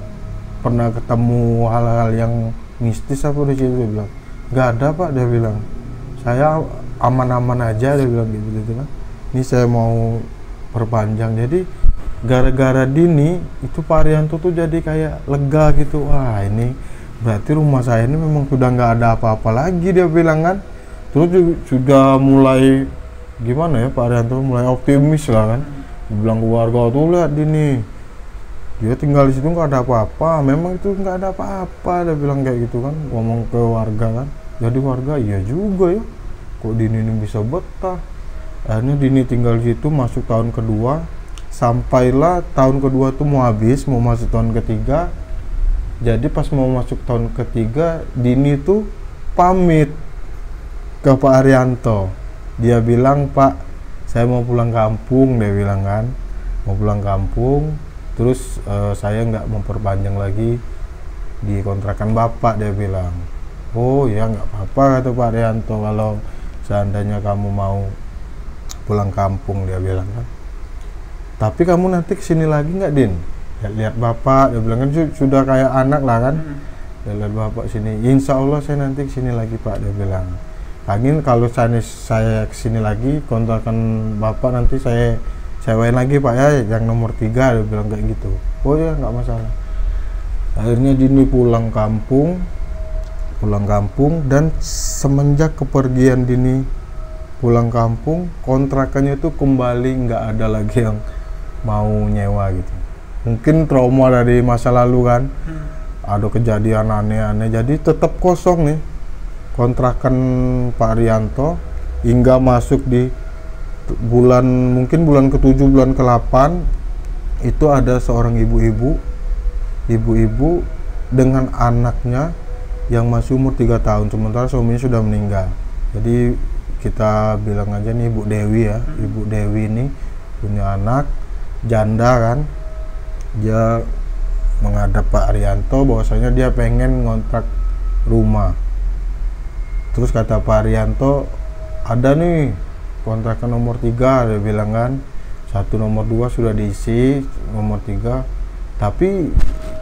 pernah ketemu hal-hal yang mistis apa di situ? Dia bilang, nggak ada Pak. Dia bilang, saya aman-aman aja. Dia bilang gitu kan. Ini saya mau perpanjang. Jadi gara-gara Dini itu Pak Arianto tuh jadi kayak lega gitu. Wah, ini berarti rumah saya ini memang sudah nggak ada apa-apa lagi. Dia bilang kan. Terus sudah mulai gimana ya, Pak Arianto mulai optimis lah kan. Dibilang ke warga tuh, lihat Dini, dia tinggal di situ nggak ada apa-apa. Memang itu nggak ada apa-apa. Dia bilang kayak gitu kan, ngomong ke warga kan. Jadi warga, iya juga ya, kok Dini ini bisa betah. Akhirnya Dini tinggal di situ masuk tahun kedua. Sampailah tahun kedua tuh mau habis, mau masuk tahun ketiga. Jadi pas mau masuk tahun ketiga, Dini tuh pamit ke Pak Arianto. Dia bilang, Pak, saya mau pulang kampung. Dia bilang kan, mau pulang kampung. Terus saya nggak memperpanjang lagi di kontrakan Bapak. Dia bilang, oh ya nggak apa-apa kata Pak Arianto, kalau seandainya kamu mau pulang kampung. Dia bilang kan, tapi kamu nanti kesini lagi nggak, Din? Lihat Bapak. Dia bilang kan sudah kayak anak lah kan. Lihat Bapak sini, insya Allah saya nanti kesini lagi Pak. Dia bilang, angin kalau saya kesini lagi, kontrakan Bapak nanti saya sewain lagi Pak ya, yang nomor 3. Dia bilang kayak gitu. Oh ya nggak masalah. Akhirnya Dini pulang kampung. Dan semenjak kepergian Dini pulang kampung, kontrakannya itu kembali nggak ada lagi yang mau nyewa gitu. Mungkin trauma dari masa lalu kan. Ada kejadian aneh-aneh, jadi tetap kosong nih kontrakan Pak Arianto hingga masuk di mungkin bulan ke-7, bulan ke-8 itu ada seorang ibu-ibu dengan anaknya yang masih umur 3 tahun, sementara suaminya sudah meninggal. Jadi kita bilang aja nih Ibu Dewi ya. Ibu Dewi ini punya anak janda kan. Dia menghadap Pak Arianto bahwasanya dia pengen ngontrak rumah. Terus kata Pak Arianto, ada nih kontrakan nomor 3. Dia bilang kan, 1 nomor 2 sudah diisi, nomor 3. Tapi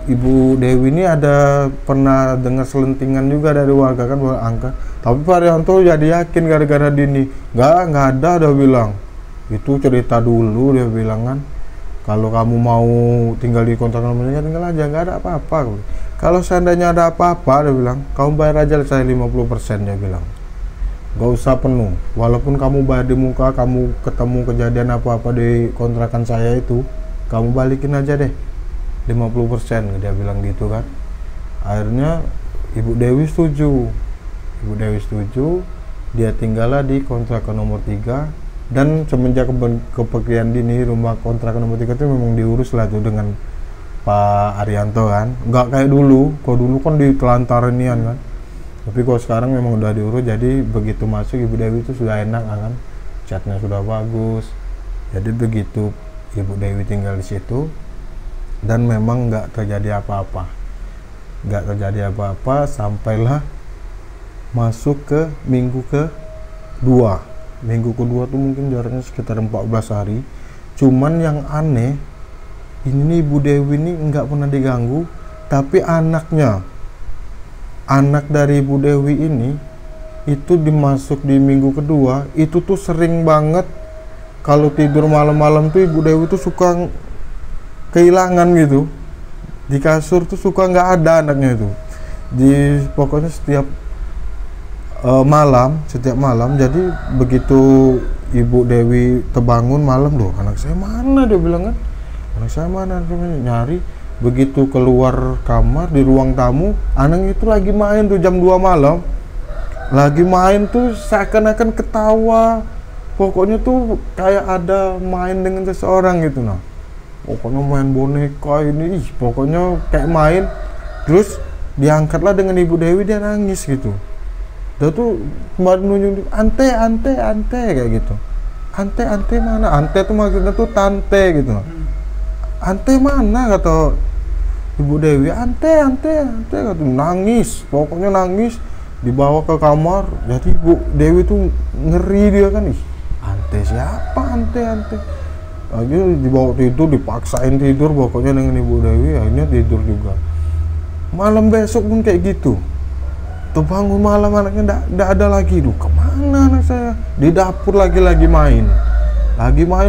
Ibu Dewi ini ada pernah dengar selentingan juga dari warga kan bahwa angka. Tapi Pak Arianto jadi yakin gara-gara Dini. Nggak ada. Dia bilang, itu cerita dulu. Dia bilang kan, kalau kamu mau tinggal di kontrakan nomor 3 tinggal aja, nggak ada apa-apa. Kalau seandainya ada apa-apa, dia bilang, kamu bayar aja saya 50%. Dia bilang, gak usah penuh, walaupun kamu bayar di muka, kamu ketemu kejadian apa-apa di kontrakan saya itu, kamu balikin aja deh 50%. Dia bilang gitu kan. Akhirnya Ibu Dewi setuju. Dia tinggallah di kontrakan nomor 3. Dan semenjak kepergian Dini, rumah kontrakan nomor 3 itu memang diurus lah tuh dengan Pak Arianto kan. Nggak kayak dulu, kalau dulu kan ditelantarinian kan. Tapi kalau sekarang memang udah diurus, jadi begitu masuk Ibu Dewi itu sudah enak kan, catnya sudah bagus. Jadi begitu Ibu Dewi tinggal di situ, dan memang nggak terjadi apa-apa. Sampailah masuk ke minggu ke-2. Minggu kedua tuh mungkin jaraknya sekitar 14 hari. Cuman yang aneh, ini Ibu Dewi ini nggak pernah diganggu, tapi anak dari Ibu Dewi ini itu dimasuk di minggu kedua, itu tuh sering banget kalau tidur malam-malam tuh Ibu Dewi tuh suka kehilangan gitu. Di kasur tuh suka nggak ada anaknya itu. Pokoknya setiap malam, jadi begitu Ibu Dewi terbangun malam, loh anak saya mana, dia bilang kan, anak saya mana, nyari, begitu keluar kamar di ruang tamu, anak itu lagi main tuh jam 2 malam, lagi main tuh seakan-akan ketawa, pokoknya tuh kayak ada main dengan seseorang gitu. Nah pokoknya main boneka ini, pokoknya kayak main, terus diangkatlah dengan Ibu Dewi, dia nangis gitu. Dia tuh kemarin nunjuk ante kayak gitu. Ante mana? Ante tuh maksudnya tuh tante gitu. Ante mana kata Ibu Dewi? Ante kata, nangis, pokoknya nangis, dibawa ke kamar. Jadi Ibu Dewi tuh ngeri dia kan, ih ante siapa ante. Akhirnya dibawa tidur, dipaksain tidur pokoknya dengan Ibu Dewi, akhirnya tidur juga. Malam besok pun kayak gitu. Terbangun malam anaknya nggak ada lagi. Duh, kemana anak saya? Di dapur lagi main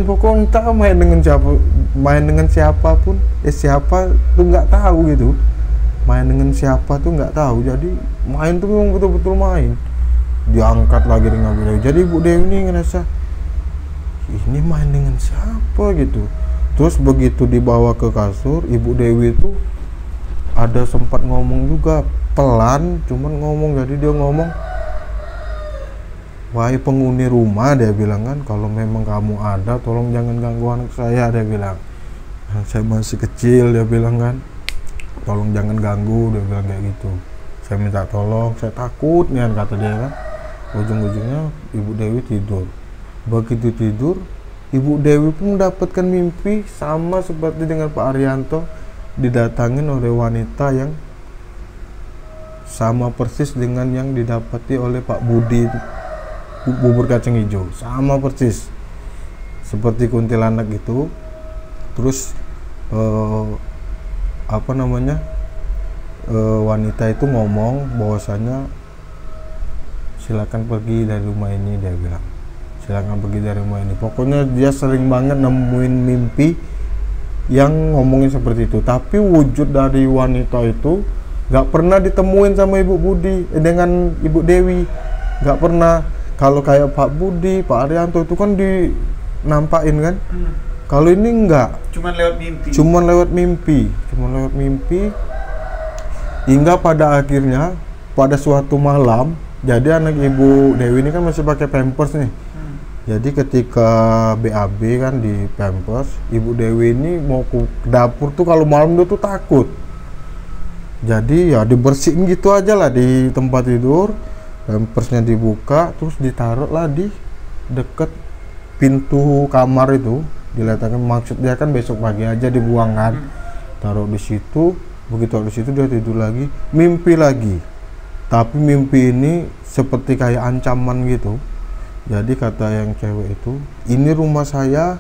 pokoknya entah main dengan siapapun, siapa tuh nggak tahu gitu. Main dengan siapa tuh nggak tahu. Jadi main tuh memang betul-betul main. Diangkat lagi dengan Ibu Dewi. Jadi Ibu Dewi ini ngerasa ini main dengan siapa gitu. Terus begitu dibawa ke kasur, Ibu Dewi itu ada sempat ngomong juga pelan, cuman ngomong, jadi dia ngomong, wahai penghuni rumah, dia bilang kan, kalau memang kamu ada, tolong jangan ganggu anak saya, dia bilang. Saya masih kecil, dia bilang kan, tolong jangan ganggu, dia bilang kayak gitu. Saya minta tolong, saya takut nih, kata dia kan. Ujung-ujungnya Ibu Dewi tidur. Begitu tidur, Ibu Dewi pun mendapatkan mimpi sama seperti dengan Pak Arianto, didatangin oleh wanita yang sama persis dengan yang didapati oleh Pak Budi, bubur kacang hijau, sama persis seperti kuntilanak itu. Terus wanita itu ngomong bahwasanya silakan pergi dari rumah ini, dia bilang silakan pergi dari rumah ini. Pokoknya dia sering banget nemuin mimpi yang ngomongin seperti itu, tapi wujud dari wanita itu nggak pernah ditemuin sama Ibu Budi dengan Ibu Dewi, nggak pernah. Kalau kayak Pak Budi, Pak Arianto itu kan dinampain kan. Kalau ini enggak, cuman lewat mimpi, hingga pada akhirnya pada suatu malam, jadi anak Ibu Dewi ini kan masih pakai pampers nih. Jadi ketika BAB kan di pampers, Ibu Dewi ini mau ke dapur tuh kalau malam dia tuh takut. Jadi ya dibersihin gitu aja lah di tempat tidur, pampersnya dibuka, terus ditaruh lah di deket pintu kamar itu, diletakkan, maksudnya kan besok pagi aja dibuang kan. Taruh di situ, begitu di situ dia tidur lagi, mimpi lagi. Tapi mimpi ini seperti kayak ancaman gitu. Jadi kata yang cewek itu, ini rumah saya,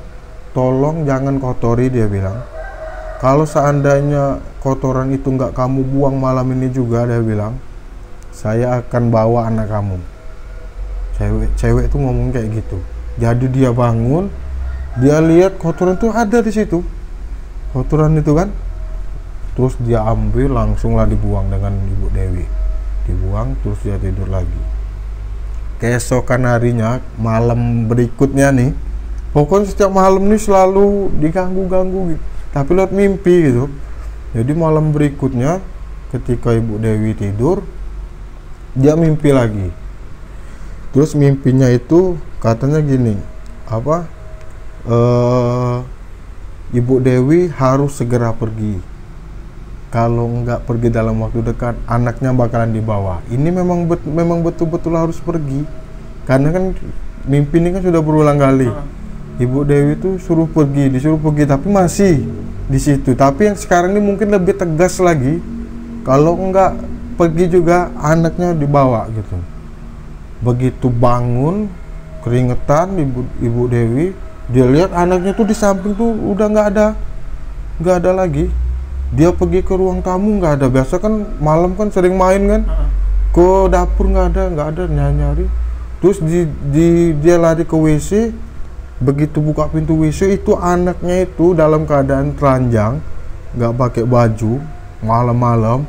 tolong jangan kotori, dia bilang. Kalau seandainya kotoran itu nggak kamu buang malam ini juga, dia bilang, saya akan bawa anak kamu. Cewek itu ngomong kayak gitu. Jadi dia bangun, dia lihat kotoran itu ada di situ, kotoran itu kan. Terus dia ambil, langsunglah dibuang dengan Ibu Dewi. Dibuang, terus dia tidur lagi. Keesokan harinya, malam berikutnya nih, pokoknya setiap malam nih selalu diganggu-ganggu gitu, tapi lewat mimpi gitu. Jadi malam berikutnya ketika Ibu Dewi tidur, dia mimpi lagi. Terus mimpinya itu katanya gini, Ibu Dewi harus segera pergi. Kalau nggak pergi dalam waktu dekat, anaknya bakalan dibawa. Ini memang betul-betul harus pergi, karena kan mimpi ini kan sudah berulang kali. Ibu Dewi itu disuruh pergi, tapi masih di situ. Tapi yang sekarang ini mungkin lebih tegas lagi. Kalau nggak pergi juga, anaknya dibawa gitu. Begitu bangun, keringetan Ibu Dewi, dia lihat anaknya tuh di samping tuh udah nggak ada lagi. Dia pergi ke ruang tamu, nggak ada. Biasa kan malam kan sering main kan, ke dapur nggak ada, nyari. Terus dia lari ke WC, Begitu buka pintu WC itu anaknya itu dalam keadaan telanjang, nggak pakai baju, malam-malam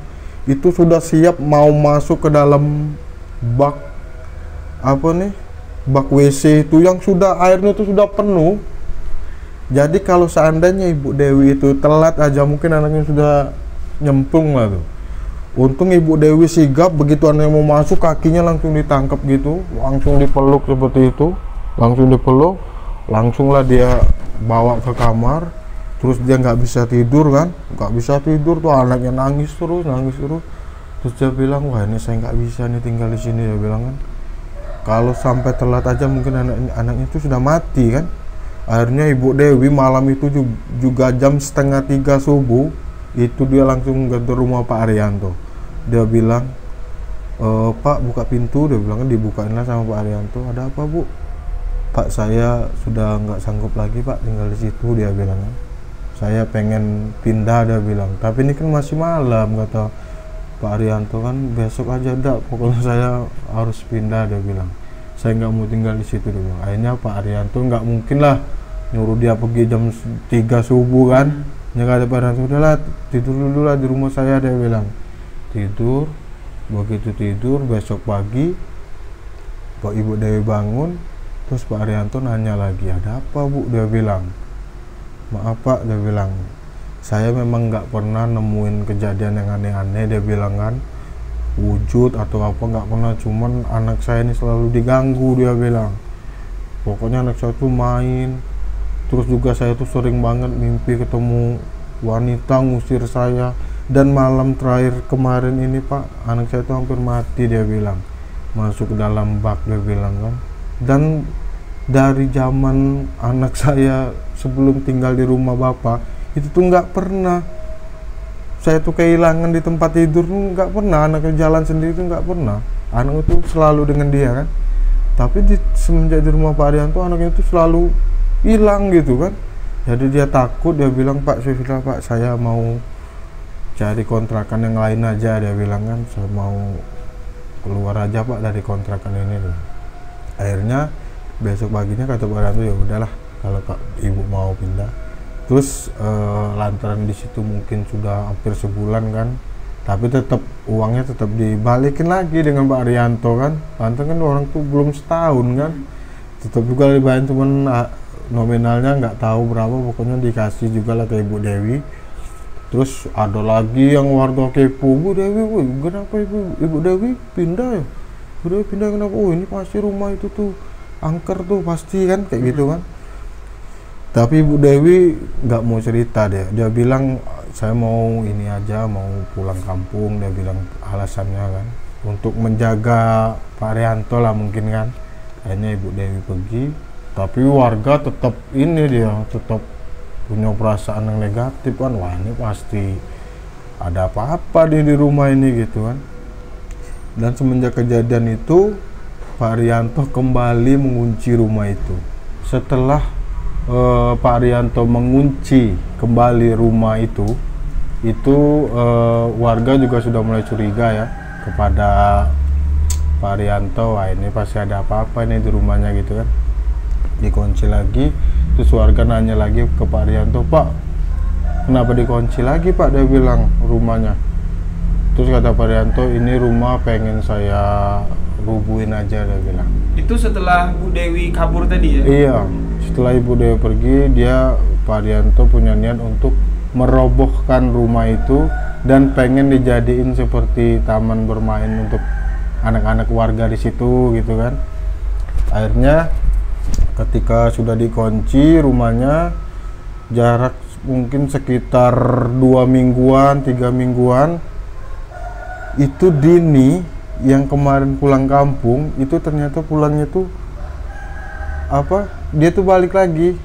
itu sudah siap mau masuk ke dalam bak bak WC itu yang sudah airnya itu sudah penuh. Jadi kalau seandainya Ibu Dewi itu telat aja mungkin anaknya sudah nyemplung lah tuh. Untung Ibu Dewi sigap, begitu anaknya mau masuk kakinya langsung ditangkap gitu, langsung dipeluk seperti itu, langsung dipeluk, langsunglah dia bawa ke kamar. Terus dia nggak bisa tidur kan, nggak bisa tidur tuh, anaknya nangis terus. Terus dia bilang, wah ini saya nggak bisa nih tinggal di sini, dia bilang kan. Kalau sampai telat aja mungkin anaknya itu sudah mati kan. Akhirnya Ibu Dewi malam itu juga jam 2:30 subuh itu dia langsung ke rumah Pak Arianto. Dia bilang, Pak buka pintu, dia bilang kan, dibukain lah sama Pak Arianto. Ada apa Bu? Pak saya sudah nggak sanggup lagi Pak tinggal di situ, dia bilang kan. Saya pengen pindah, dia bilang. Tapi ini kan masih malam, kata Pak Arianto kan, besok aja dak, pokoknya saya harus pindah, dia bilang. Saya nggak mau tinggal di situ, dia bilang. Akhirnya Pak Arianto nggak mungkin lah nyuruh dia pergi jam 3 subuh kan. Ya kata Pak Arianto, udahlah tidur dulu lah di rumah saya, dia bilang. Tidur, begitu tidur besok pagi Pak Ibu Dewi bangun, terus Pak Arianto nanya lagi, ada apa Bu? Dia bilang, maaf Pak, dia bilang, saya memang nggak pernah nemuin kejadian yang aneh-aneh, dia bilang kan, wujud atau apa nggak pernah, cuman anak saya ini selalu diganggu, dia bilang. Pokoknya anak saya tuh main, terus juga saya tuh sering banget mimpi ketemu wanita ngusir saya. Dan malam terakhir kemarin ini Pak, anak saya tuh hampir mati, dia bilang, masuk ke dalam bak, dia bilang kan. Dan dari zaman anak saya sebelum tinggal di rumah Bapak itu tuh nggak pernah saya tuh kehilangan di tempat tidur, nggak pernah. Anaknya jalan sendiri tuh nggak pernah, anak itu selalu dengan dia kan. Tapi semenjak di rumah Pak Arianto anaknya itu selalu hilang gitu kan. Jadi dia takut, dia bilang, Pak sudah Pak, saya mau cari kontrakan yang lain aja, dia bilang kan, saya mau keluar aja Pak dari kontrakan ini. Akhirnya besok paginya kata Pak Arianto, ya udahlah kalau Ibu mau pindah. Terus lantaran di situ mungkin sudah hampir sebulan kan, tapi tetap uangnya tetap dibalikin lagi dengan Pak Arianto kan. Lantaran kan orang tuh belum setahun kan, tetap juga dibalikin, cuman nominalnya nggak tahu berapa, pokoknya dikasih juga lah ke Ibu Dewi. Terus ada lagi yang warga kepo, Bu Dewi, kenapa Ibu Dewi pindah ya? Ibu Dewi pindah kenapa? Oh ini pasti rumah itu tuh angker tuh pasti kan, kayak gitu kan. Tapi Ibu Dewi nggak mau cerita deh, dia bilang saya mau ini aja, mau pulang kampung, dia bilang alasannya kan, untuk menjaga Pak Arianto lah mungkin kan. Akhirnya Ibu Dewi pergi, tapi warga tetap ini, dia tetap punya perasaan yang negatif kan, wah ini pasti ada apa-apa di rumah ini gitu kan. Dan semenjak kejadian itu Pak Arianto kembali mengunci rumah itu. Setelah Pak Arianto mengunci kembali rumah itu warga juga sudah mulai curiga ya kepada Pak Arianto, wah ini pasti ada apa-apa ini di rumahnya gitu kan. Dikunci lagi, terus warga nanya lagi ke Pak Arianto, Pak kenapa dikunci lagi Pak, dia bilang rumahnya. Terus kata Pak Arianto, ini rumah pengen saya rubuhin aja, dia bilang.
Itu setelah Bu Dewi kabur tadi ya?
Iya, setelah Ibu Dewi pergi, Pak Arianto punya niat untuk merobohkan rumah itu dan pengen dijadiin seperti taman bermain untuk anak-anak warga di situ gitu kan. Akhirnya ketika sudah dikunci rumahnya, jarak mungkin sekitar 2 mingguan, 3 mingguan, itu Dini yang kemarin pulang kampung itu ternyata pulangnya tuh dia tuh balik lagi,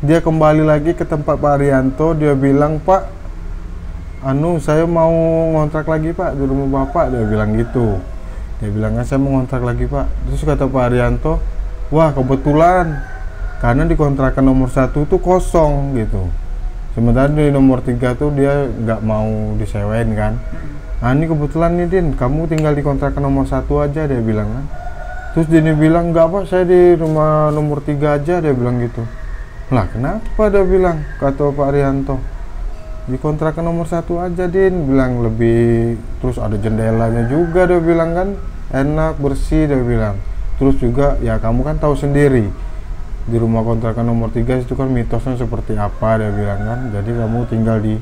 dia kembali lagi ke tempat Pak Arianto. Dia bilang, Pak saya mau ngontrak lagi Pak di rumah Bapak, dia bilang gitu. Dia bilang, saya mau ngontrak lagi Pak. Terus kata Pak Arianto, wah kebetulan karena di kontrakan nomor 1 itu kosong gitu, sementara di nomor 3 tuh dia nggak mau disewain kan. Nah ini kebetulan nih Din, kamu tinggal di kontrakan nomor 1 aja, dia bilang kan. Terus Dini bilang, enggak Pak, saya di rumah nomor 3 aja, dia bilang gitu. Lah kenapa, dia bilang, kata Pak Arianto, di kontrakan nomor 1 aja Din, bilang lebih, terus ada jendelanya juga, dia bilang kan, enak, bersih, dia bilang. Terus juga, ya kamu kan tahu sendiri, di rumah kontrakan nomor 3 itu kan mitosnya seperti apa, dia bilang kan, jadi kamu tinggal di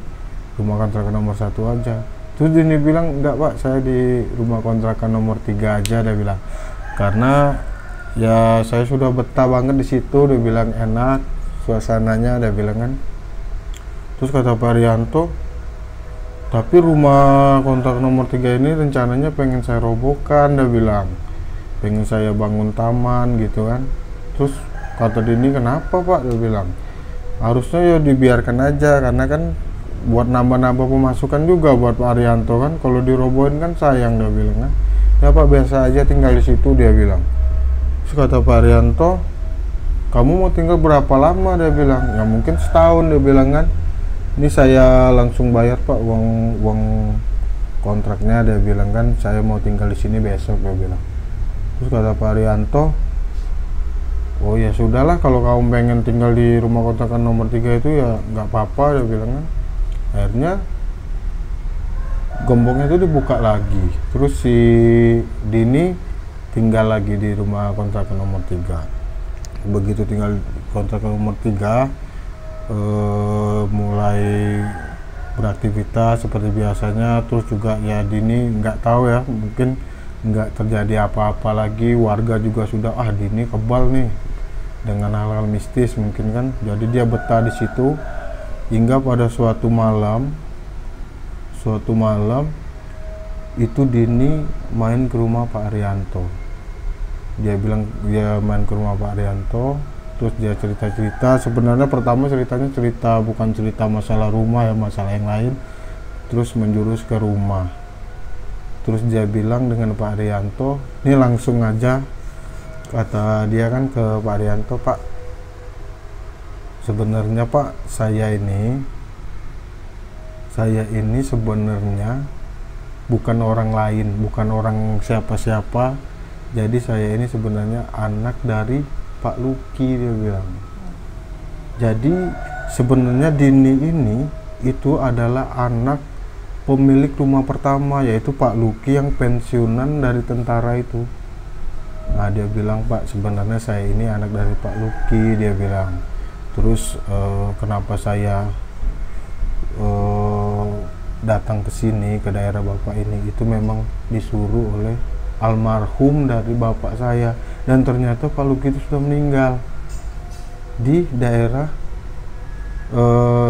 rumah kontrakan nomor 1 aja. Terus Dini bilang, enggak Pak, saya di rumah kontrakan nomor 3 aja, dia bilang. Karena ya saya sudah betah banget di situ, dia bilang, enak suasananya, dia bilang kan. Terus kata Pak Arianto, tapi rumah kontrak nomor 3 ini rencananya pengen saya robohkan, dia bilang, pengen saya bangun taman gitu kan. Terus kata Dini, kenapa Pak, dia bilang, harusnya ya dibiarkan aja, karena kan buat nambah-nambah pemasukan juga buat Pak Arianto kan, kalau dirobohin kan sayang, dia bilang kan. Ya Pak, biasa aja tinggal di situ, dia bilang. Terus kata Pak Arianto, kamu mau tinggal berapa lama, dia bilang. Ya mungkin setahun, dia bilang kan. Ini saya langsung bayar Pak uang kontraknya, dia bilang kan, saya mau tinggal di sini besok, dia bilang. Terus kata Pak Arianto, oh ya sudahlah, kalau kamu pengen tinggal di rumah kontrakan nomor 3 itu ya nggak apa-apa, dia bilang kan. Akhirnya gemboknya itu dibuka lagi, terus si Dini tinggal lagi di rumah kontrakan nomor 3. Begitu tinggal kontrakan nomor 3, mulai beraktivitas seperti biasanya. Terus juga ya Dini nggak tahu ya, mungkin nggak terjadi apa-apa lagi, warga juga sudah Dini kebal nih dengan hal-hal mistis mungkin kan, jadi dia betah di situ. Hingga pada suatu malam itu Dini main ke rumah Pak Arianto. Dia bilang dia main ke rumah Pak Arianto, terus dia cerita-cerita. Sebenarnya pertama ceritanya bukan cerita masalah rumah ya, masalah yang lain, terus menjurus ke rumah. Terus dia bilang dengan Pak Arianto, ini langsung aja kata dia kan ke Pak Arianto, Pak, sebenarnya Pak, saya ini sebenarnya bukan orang lain, bukan orang siapa-siapa. Jadi saya ini sebenarnya anak dari Pak Luki, dia bilang. Jadi sebenarnya Dini ini itu adalah anak pemilik rumah pertama, yaitu Pak Luki yang pensiunan dari tentara itu. Nah dia bilang, Pak, sebenarnya saya ini anak dari Pak Luki, dia bilang. Terus kenapa saya datang ke sini, ke daerah Bapak ini, itu memang disuruh oleh almarhum dari bapak saya. Dan ternyata Pak Luki itu sudah meninggal di daerah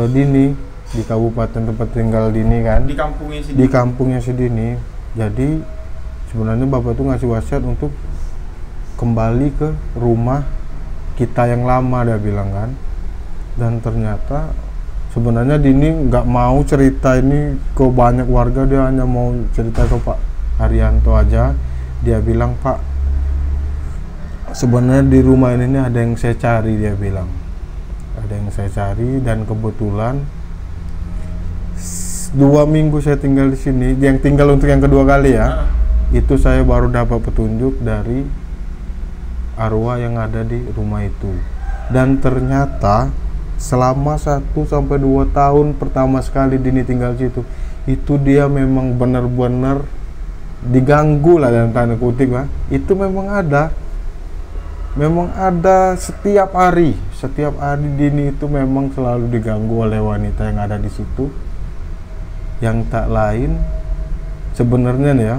Dini, di kabupaten tempat tinggal Dini kan, di kampungnya si Dini. Jadi sebenarnya bapak itu ngasih wasiat untuk kembali ke rumah kita yang lama, dia bilang kan. Dan ternyata sebenarnya Dini nggak mau cerita ini ke banyak warga, dia hanya mau cerita ke Pak Arianto aja. Dia bilang, Pak, sebenarnya di rumah ini ada yang saya cari, dia bilang. Ada yang saya cari, dan kebetulan 2 minggu saya tinggal di sini, yang tinggal untuk yang kedua kali ya, itu saya baru dapat petunjuk dari arwah yang ada di rumah itu. Dan ternyata selama 1-2 tahun pertama sekali Dini tinggal situ, itu dia memang benar-benar diganggu lah, dalam tanda kutip lah. Itu memang ada setiap hari Dini itu memang selalu diganggu oleh wanita yang ada di situ, yang tak lain sebenarnya nih ya,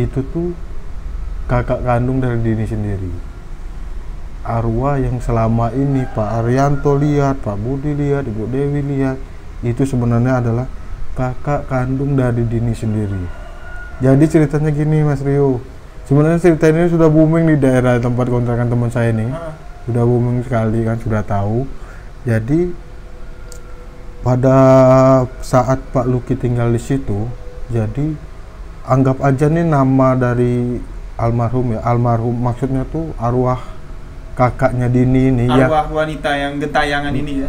itu tuh kakak kandung dari Dini sendiri. Arwah yang selama ini Pak Arianto lihat, Pak Budi lihat, Ibu Dewi lihat, itu sebenarnya adalah kakak kandung dari Dini sendiri. Jadi ceritanya gini, Mas Rio, sebenarnya cerita ini sudah booming di daerah tempat kontrakan teman saya ini, sudah booming sekali kan, sudah tahu. Jadi pada saat Pak Luki tinggal di situ, jadi anggap aja nih nama dari almarhum ya, almarhum maksudnya tuh arwah kakaknya Dini ini,
arwah wanita yang gentayangan ini ya.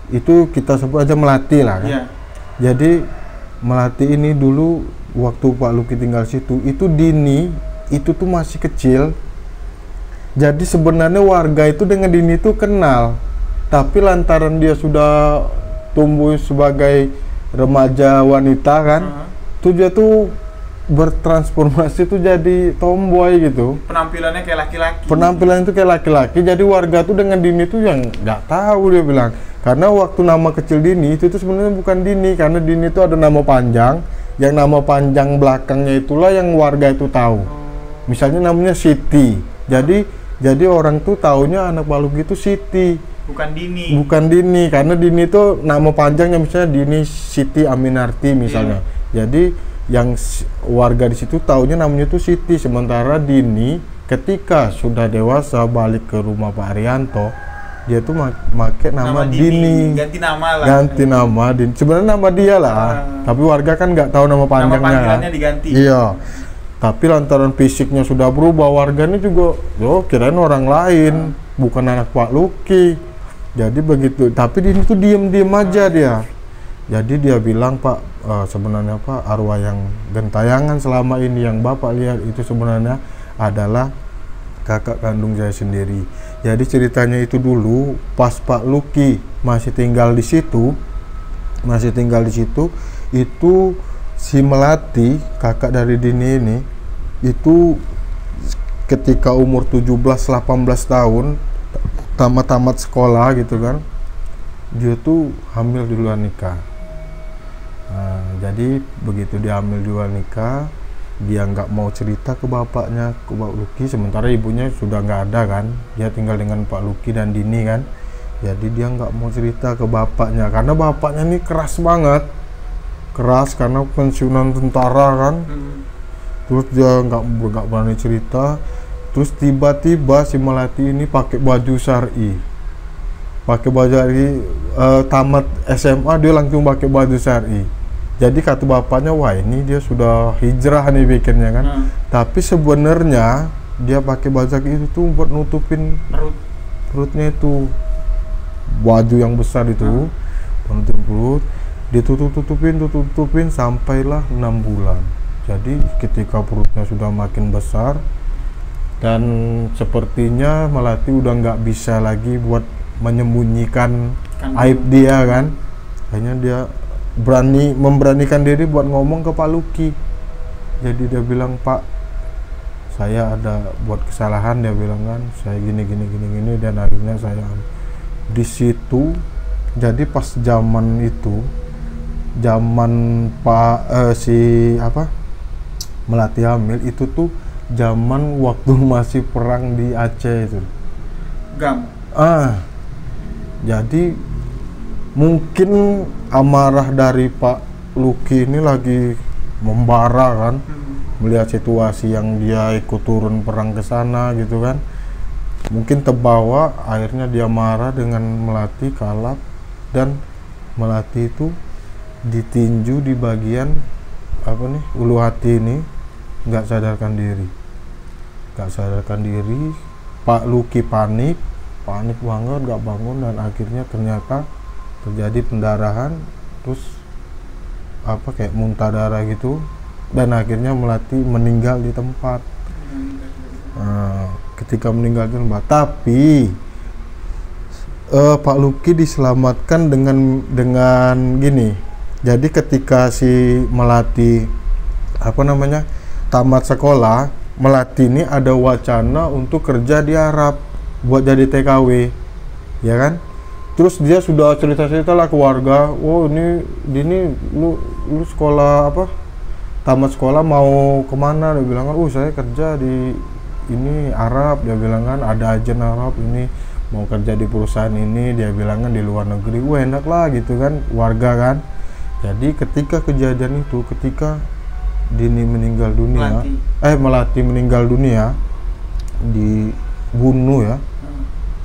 Itu kita sebut aja Melati lah kan. Yeah. Jadi Melati ini dulu waktu Pak Luki tinggal situ, itu Dini itu tuh masih kecil. Jadi sebenarnya warga itu dengan Dini itu kenal, tapi lantaran dia sudah tumbuh sebagai remaja wanita kan, tuh dia tuh bertransformasi tuh jadi tomboy gitu.
Penampilannya kayak laki-laki.
Penampilan itu kayak laki-laki. Jadi warga tuh dengan Dini tuh yang nggak tahu, dia bilang. Karena waktu nama kecil Dini itu tuh sebenarnya bukan Dini, karena Dini itu ada nama panjang. Yang nama panjang belakangnya itulah yang warga itu tahu. Misalnya namanya Siti. Jadi orang tuh taunya anak Pak Luki itu Siti.
Bukan Dini.
Bukan Dini, karena Dini itu nama panjangnya misalnya Dini Siti Aminarti misalnya. Jadi yang warga di situ taunya namanya itu Siti. Sementara Dini ketika sudah dewasa balik ke rumah Pak Arianto, dia tuh pakai nama Dini.
Ganti nama lah.
Ganti nama Dini. Sebenarnya nama dia lah. Tapi warga kan nggak tahu nama panjangnya.
Nama panggilannya diganti.
Iya. Tapi lantaran fisiknya sudah berubah, warganya juga, kirain orang lain, bukan anak Pak Luki. Jadi begitu. Tapi Dini tuh diem aja dia. Jadi dia bilang, Pak, sebenarnya Pak, arwah yang gentayangan selama ini yang Bapak lihat itu sebenarnya adalah kakak kandung saya sendiri. Jadi ceritanya itu dulu pas Pak Luki masih tinggal di situ, itu si Melati, kakak dari Dini ini, itu ketika umur 17-18 tahun, tamat sekolah gitu kan, dia tuh hamil di luar nikah. Nah, jadi begitu dia hamil di luar nikah, dia nggak mau cerita ke bapaknya, ke Pak Luki, sementara ibunya sudah nggak ada kan, dia tinggal dengan Pak Luki dan Dini kan. Jadi dia nggak mau cerita ke bapaknya, karena bapaknya ini keras banget, karena pensiunan tentara kan. Terus dia nggak berani cerita. Terus tiba-tiba si Melati ini pakai baju syar'i, tamat SMA dia langsung pakai baju syar'i. Jadi kata bapaknya, wah ini dia sudah hijrah nih bikinnya kan. Tapi sebenarnya dia pakai baju itu tuh buat nutupin perutnya itu, baju yang besar itu, nutupin perut. Ditutupin sampailah 6 bulan. Jadi ketika perutnya sudah makin besar dan sepertinya Melati udah nggak bisa lagi buat menyembunyikan aib dia kan, akhirnya dia memberanikan diri buat ngomong ke Pak Luki. Jadi dia bilang, Pak, saya ada buat kesalahan, dia bilang kan, saya gini, dan akhirnya saya di situ. Jadi pas zaman itu, Melati hamil itu tuh zaman waktu masih perang di Aceh itu. Jadi mungkin amarah dari Pak Luki ini lagi membara kan, melihat situasi yang dia ikut turun perang ke sana gitu kan. Mungkin terbawa, akhirnya dia marah dengan Melati, kalap, dan Melati itu ditinju di bagian ulu hati ini, nggak sadarkan diri. Pak Luki panik banget, nggak bangun, dan akhirnya ternyata terjadi pendarahan, terus kayak muntah darah gitu, dan akhirnya Melati meninggal di tempat. Ketika meninggal di tempat, tapi Pak Luki diselamatkan dengan gini. Jadi ketika si Melati tamat sekolah, Melati ini ada wacana untuk kerja di Arab buat jadi TKW, ya kan? Terus dia sudah cerita lah ke warga, ini lu sekolah tamat sekolah mau kemana? Dia bilang kan, saya kerja di ini Arab, dia bilang kan, ada agen Arab ini mau kerja di perusahaan ini, dia bilang kan di luar negeri. Enak lah gitu kan, warga kan. Jadi ketika kejadian itu, ketika Dini meninggal dunia, Melati meninggal dunia, dibunuh ya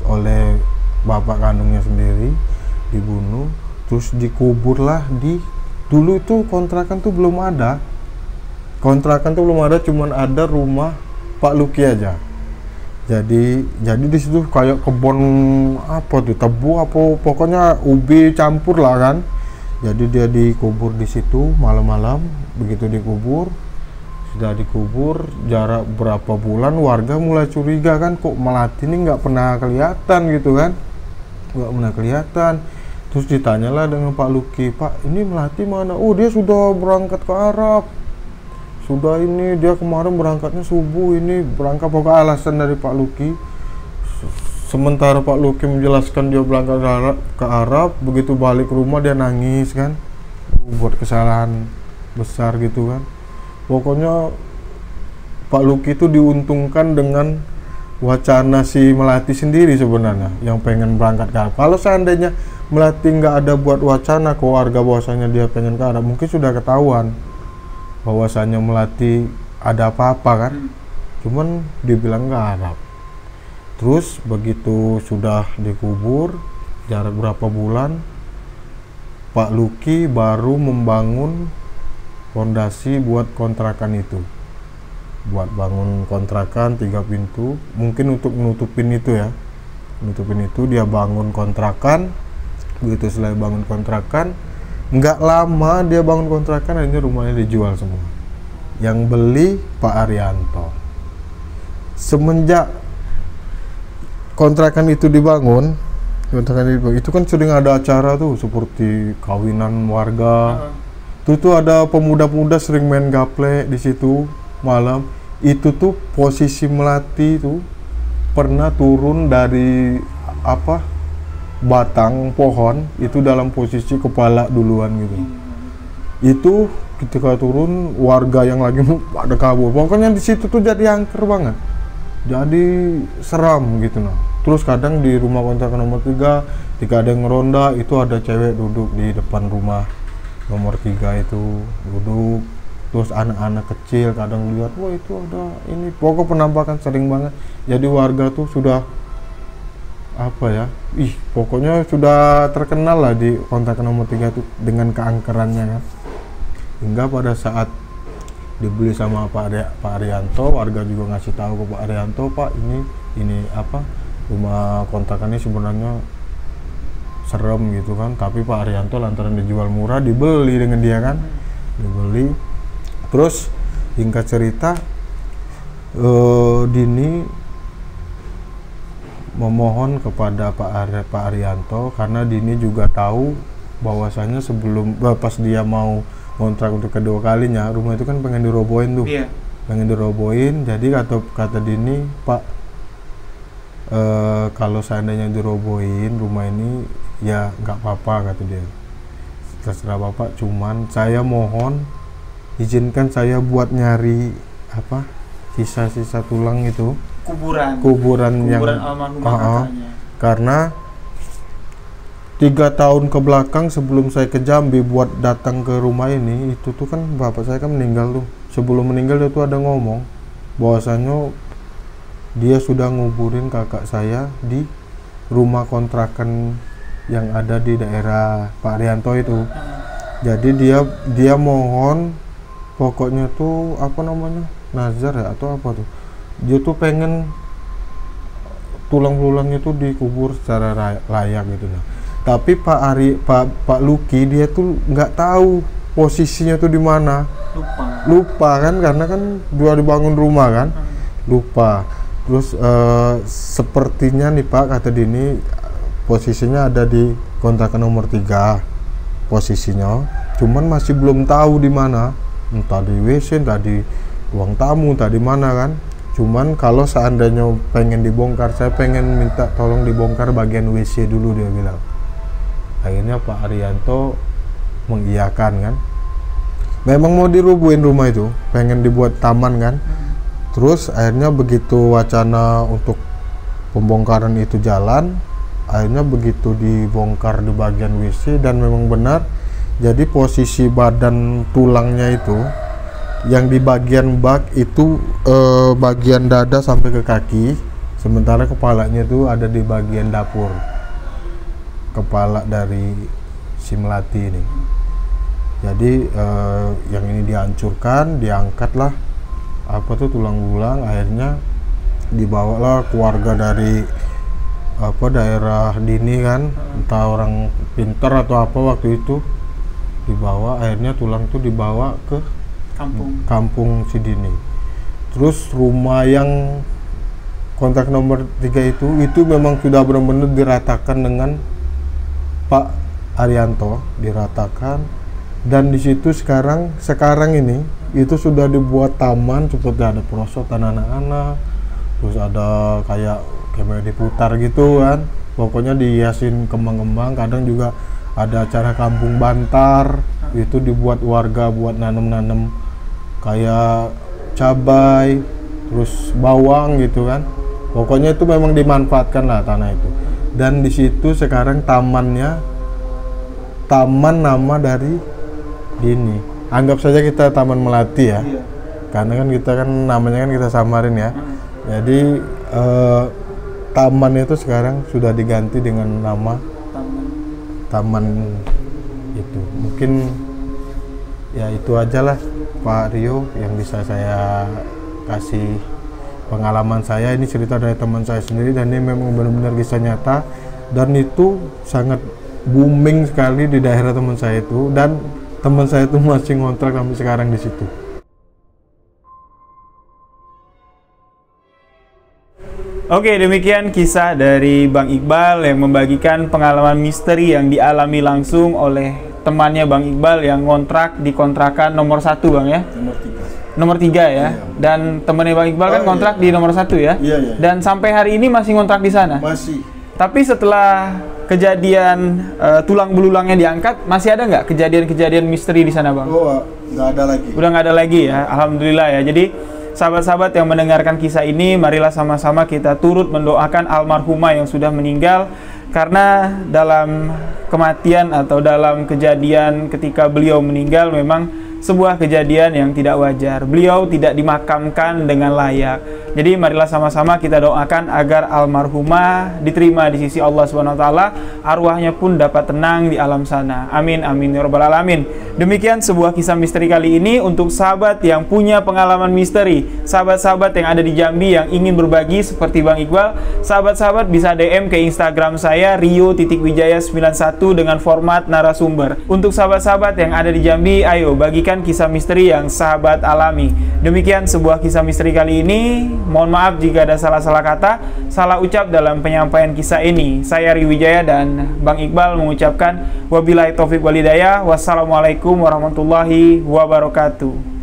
oleh bapak kandungnya sendiri, dibunuh, terus dikuburlah dulu itu kontrakan tuh belum ada, cuman ada rumah Pak Luki aja. Jadi di situ kayak kebun tebu pokoknya ubi campur lah kan. Jadi dia dikubur di situ malam-malam. Begitu dikubur, Sudah dikubur jarak berapa bulan, warga mulai curiga kan, kok Melati ini nggak pernah kelihatan gitu kan, nggak pernah kelihatan. Terus ditanyalah dengan Pak Luki, Pak ini Melati mana? Oh dia sudah berangkat ke Arab, sudah ini dia kemarin berangkatnya subuh, ini berangkat. Pokoknya alasan dari Pak Luki. Sementara Pak Luki menjelaskan dia berangkat ke Arab, begitu balik ke rumah dia nangis kan, buat kesalahan besar gitu kan. Pokoknya Pak Luki itu diuntungkan dengan wacana si Melati sendiri sebenarnya yang pengen berangkat ke Arab. Kalau seandainya Melati nggak ada buat wacana ke warga bahwasanya dia pengen ke Arab, mungkin sudah ketahuan bahwasanya Melati ada apa-apa kan. Cuman dibilang ke Arab. Terus begitu sudah dikubur jarak berapa bulan, Pak Luki baru membangun fondasi buat kontrakan itu, buat bangun kontrakan 3 pintu, mungkin untuk menutupin itu ya, menutupin itu dia bangun kontrakan. Begitu selesai bangun kontrakan, nggak lama dia bangun kontrakan, akhirnya rumahnya dijual semua. Yang beli Pak Arianto. Semenjak kontrakan itu dibangun, itu kan sering ada acara tuh seperti kawinan warga. Itu tuh ada pemuda-pemuda sering main gaple di situ malam. Itu tuh posisi Melati tuh pernah turun dari batang pohon itu dalam posisi kepala duluan gitu. Itu ketika turun warga yang lagi pada kabur. Pokoknya di situ tuh jadi angker banget. Jadi seram gitu nah. Terus kadang di rumah kontrakan nomor 3 ketika ada yang ngeronda itu ada cewek duduk di depan rumah nomor 3 itu duduk. Terus anak-anak kecil kadang lihat, wah itu ada ini. Pokok penampakan sering banget. Jadi warga tuh sudah pokoknya sudah terkenal lah di kontrakan nomor 3 itu dengan keangkerannya kan. Hingga pada saat dibeli sama Pak Arianto, warga juga ngasih tahu ke Pak Arianto, Pak ini rumah kontrakan ini sebenarnya serem gitu kan, tapi Pak Arianto lantaran dijual murah dibeli dengan dia kan, dibeli. Terus singkat cerita Dini memohon kepada Pak Arianto karena Dini juga tahu bahwasanya sebelum pas dia mau kontrak untuk kedua kalinya, rumah itu kan pengen dirobohin tuh. Iya. Pengen dirobohin. Jadi kata Dini, Pak kalau seandainya dirobohin rumah ini ya nggak apa-apa, kata dia. Terserah Bapak, cuman saya mohon izinkan saya buat nyari sisa-sisa tulang itu. Kuburan yang karena 3 tahun ke belakang sebelum saya ke Jambi buat datang ke rumah ini, itu tuh kan bapak saya kan meninggal tuh. Sebelum meninggal dia tuh ada ngomong bahwasanya dia sudah nguburin kakak saya di rumah kontrakan yang ada di daerah Pak Arianto itu. Jadi dia mohon, pokoknya tuh nazar ya atau apa tuh, dia tuh pengen tulang-tulangnya tuh dikubur secara layak gitu nah. Tapi Pak Luki dia tuh nggak tahu posisinya tuh di mana. Lupa kan, karena kan dua dibangun rumah kan. Lupa. Terus sepertinya nih Pak, kata Dini, posisinya ada di kontrakan nomor 3 posisinya. Cuman masih belum tahu di mana. Entah di WC, entah di ruang tamu, entah di mana kan. Cuman kalau seandainya pengen dibongkar, saya pengen minta tolong dibongkar bagian WC dulu, dia bilang. Akhirnya Pak Arianto mengiyakan kan. Memang mau dirubuhin rumah itu, pengen dibuat taman kan. Terus akhirnya begitu wacana untuk pembongkaran itu jalan, akhirnya begitu dibongkar di bagian WC dan memang benar. Jadi posisi badan tulangnya itu yang di bagian bak itu bagian dada sampai ke kaki, sementara kepalanya itu ada di bagian dapur. Kepala dari si Melati ini. Jadi yang ini dihancurkan, diangkatlah tulang belulang, akhirnya dibawalah keluarga dari daerah Dini kan, entah orang pintar atau apa waktu itu, dibawa, akhirnya tulang itu dibawa ke Kampung Sidini. Terus rumah yang kontrak nomor 3 itu memang sudah benar-benar diratakan dengan Pak Arianto, diratakan, dan di situ sekarang ini itu sudah dibuat taman, seperti ada perosotan anak-anak, terus ada kayak diputar gitu kan, pokoknya dihiasin kembang-kembang. Kadang juga ada acara kampung bantar, itu dibuat warga buat nanam-nanam kayak cabai, terus bawang gitu kan. Pokoknya itu memang dimanfaatkan lah tanah itu. Dan di situ sekarang taman nama dari ini. Anggap saja kita Taman Melati ya. Iya. Karena kan kita kan namanya kan kita samarin ya. Jadi taman itu sekarang sudah diganti dengan nama taman itu. Mungkin ya itu aja lah Pak Rio yang bisa saya kasih pengalaman saya. Ini cerita dari teman saya sendiri dan ini memang benar-benar kisah nyata, dan itu sangat booming sekali di daerah teman saya itu, dan teman saya itu masih ngontrak sampai sekarang di situ.
Oke, demikian kisah dari Bang Iqbal yang membagikan pengalaman misteri yang dialami langsung oleh temannya Bang Iqbal yang ngontrak di kontrakan nomor 1 Bang ya? Nomor 3 ya? Iya. Dan temannya Bang Iqbal kan ngontrak di nomor 1 ya?
Iya.
Dan sampai hari ini masih ngontrak di sana?
Masih.
Tapi setelah kejadian tulang belulangnya diangkat, masih ada nggak kejadian-kejadian misteri di sana Bang?
Oh, nggak ada lagi.
Udah nggak ada lagi ya? Alhamdulillah ya. Jadi sahabat-sahabat yang mendengarkan kisah ini, marilah sama-sama kita turut mendoakan almarhumah yang sudah meninggal, karena dalam kematian atau dalam kejadian ketika beliau meninggal memang sebuah kejadian yang tidak wajar. Beliau tidak dimakamkan dengan layak. Jadi marilah sama-sama kita doakan agar almarhumah diterima di sisi Allah SWT, arwahnya pun dapat tenang di alam sana. Amin amin ya rabbal alamin. Demikian sebuah kisah misteri kali ini untuk sahabat yang punya pengalaman misteri, sahabat-sahabat yang ada di Jambi yang ingin berbagi seperti Bang Iqbal. Sahabat-sahabat bisa DM ke Instagram saya rio.wijaya91 dengan format narasumber. Untuk sahabat-sahabat yang ada di Jambi, ayo bagikan kisah misteri yang sahabat alami. Demikian sebuah kisah misteri kali ini. Mohon maaf jika ada salah-salah kata, salah ucap dalam penyampaian kisah ini. Saya Rio Wijaya dan Bang Iqbal mengucapkan wabillahi taufiq walhidayah. Wassalamualaikum warahmatullahi wabarakatuh.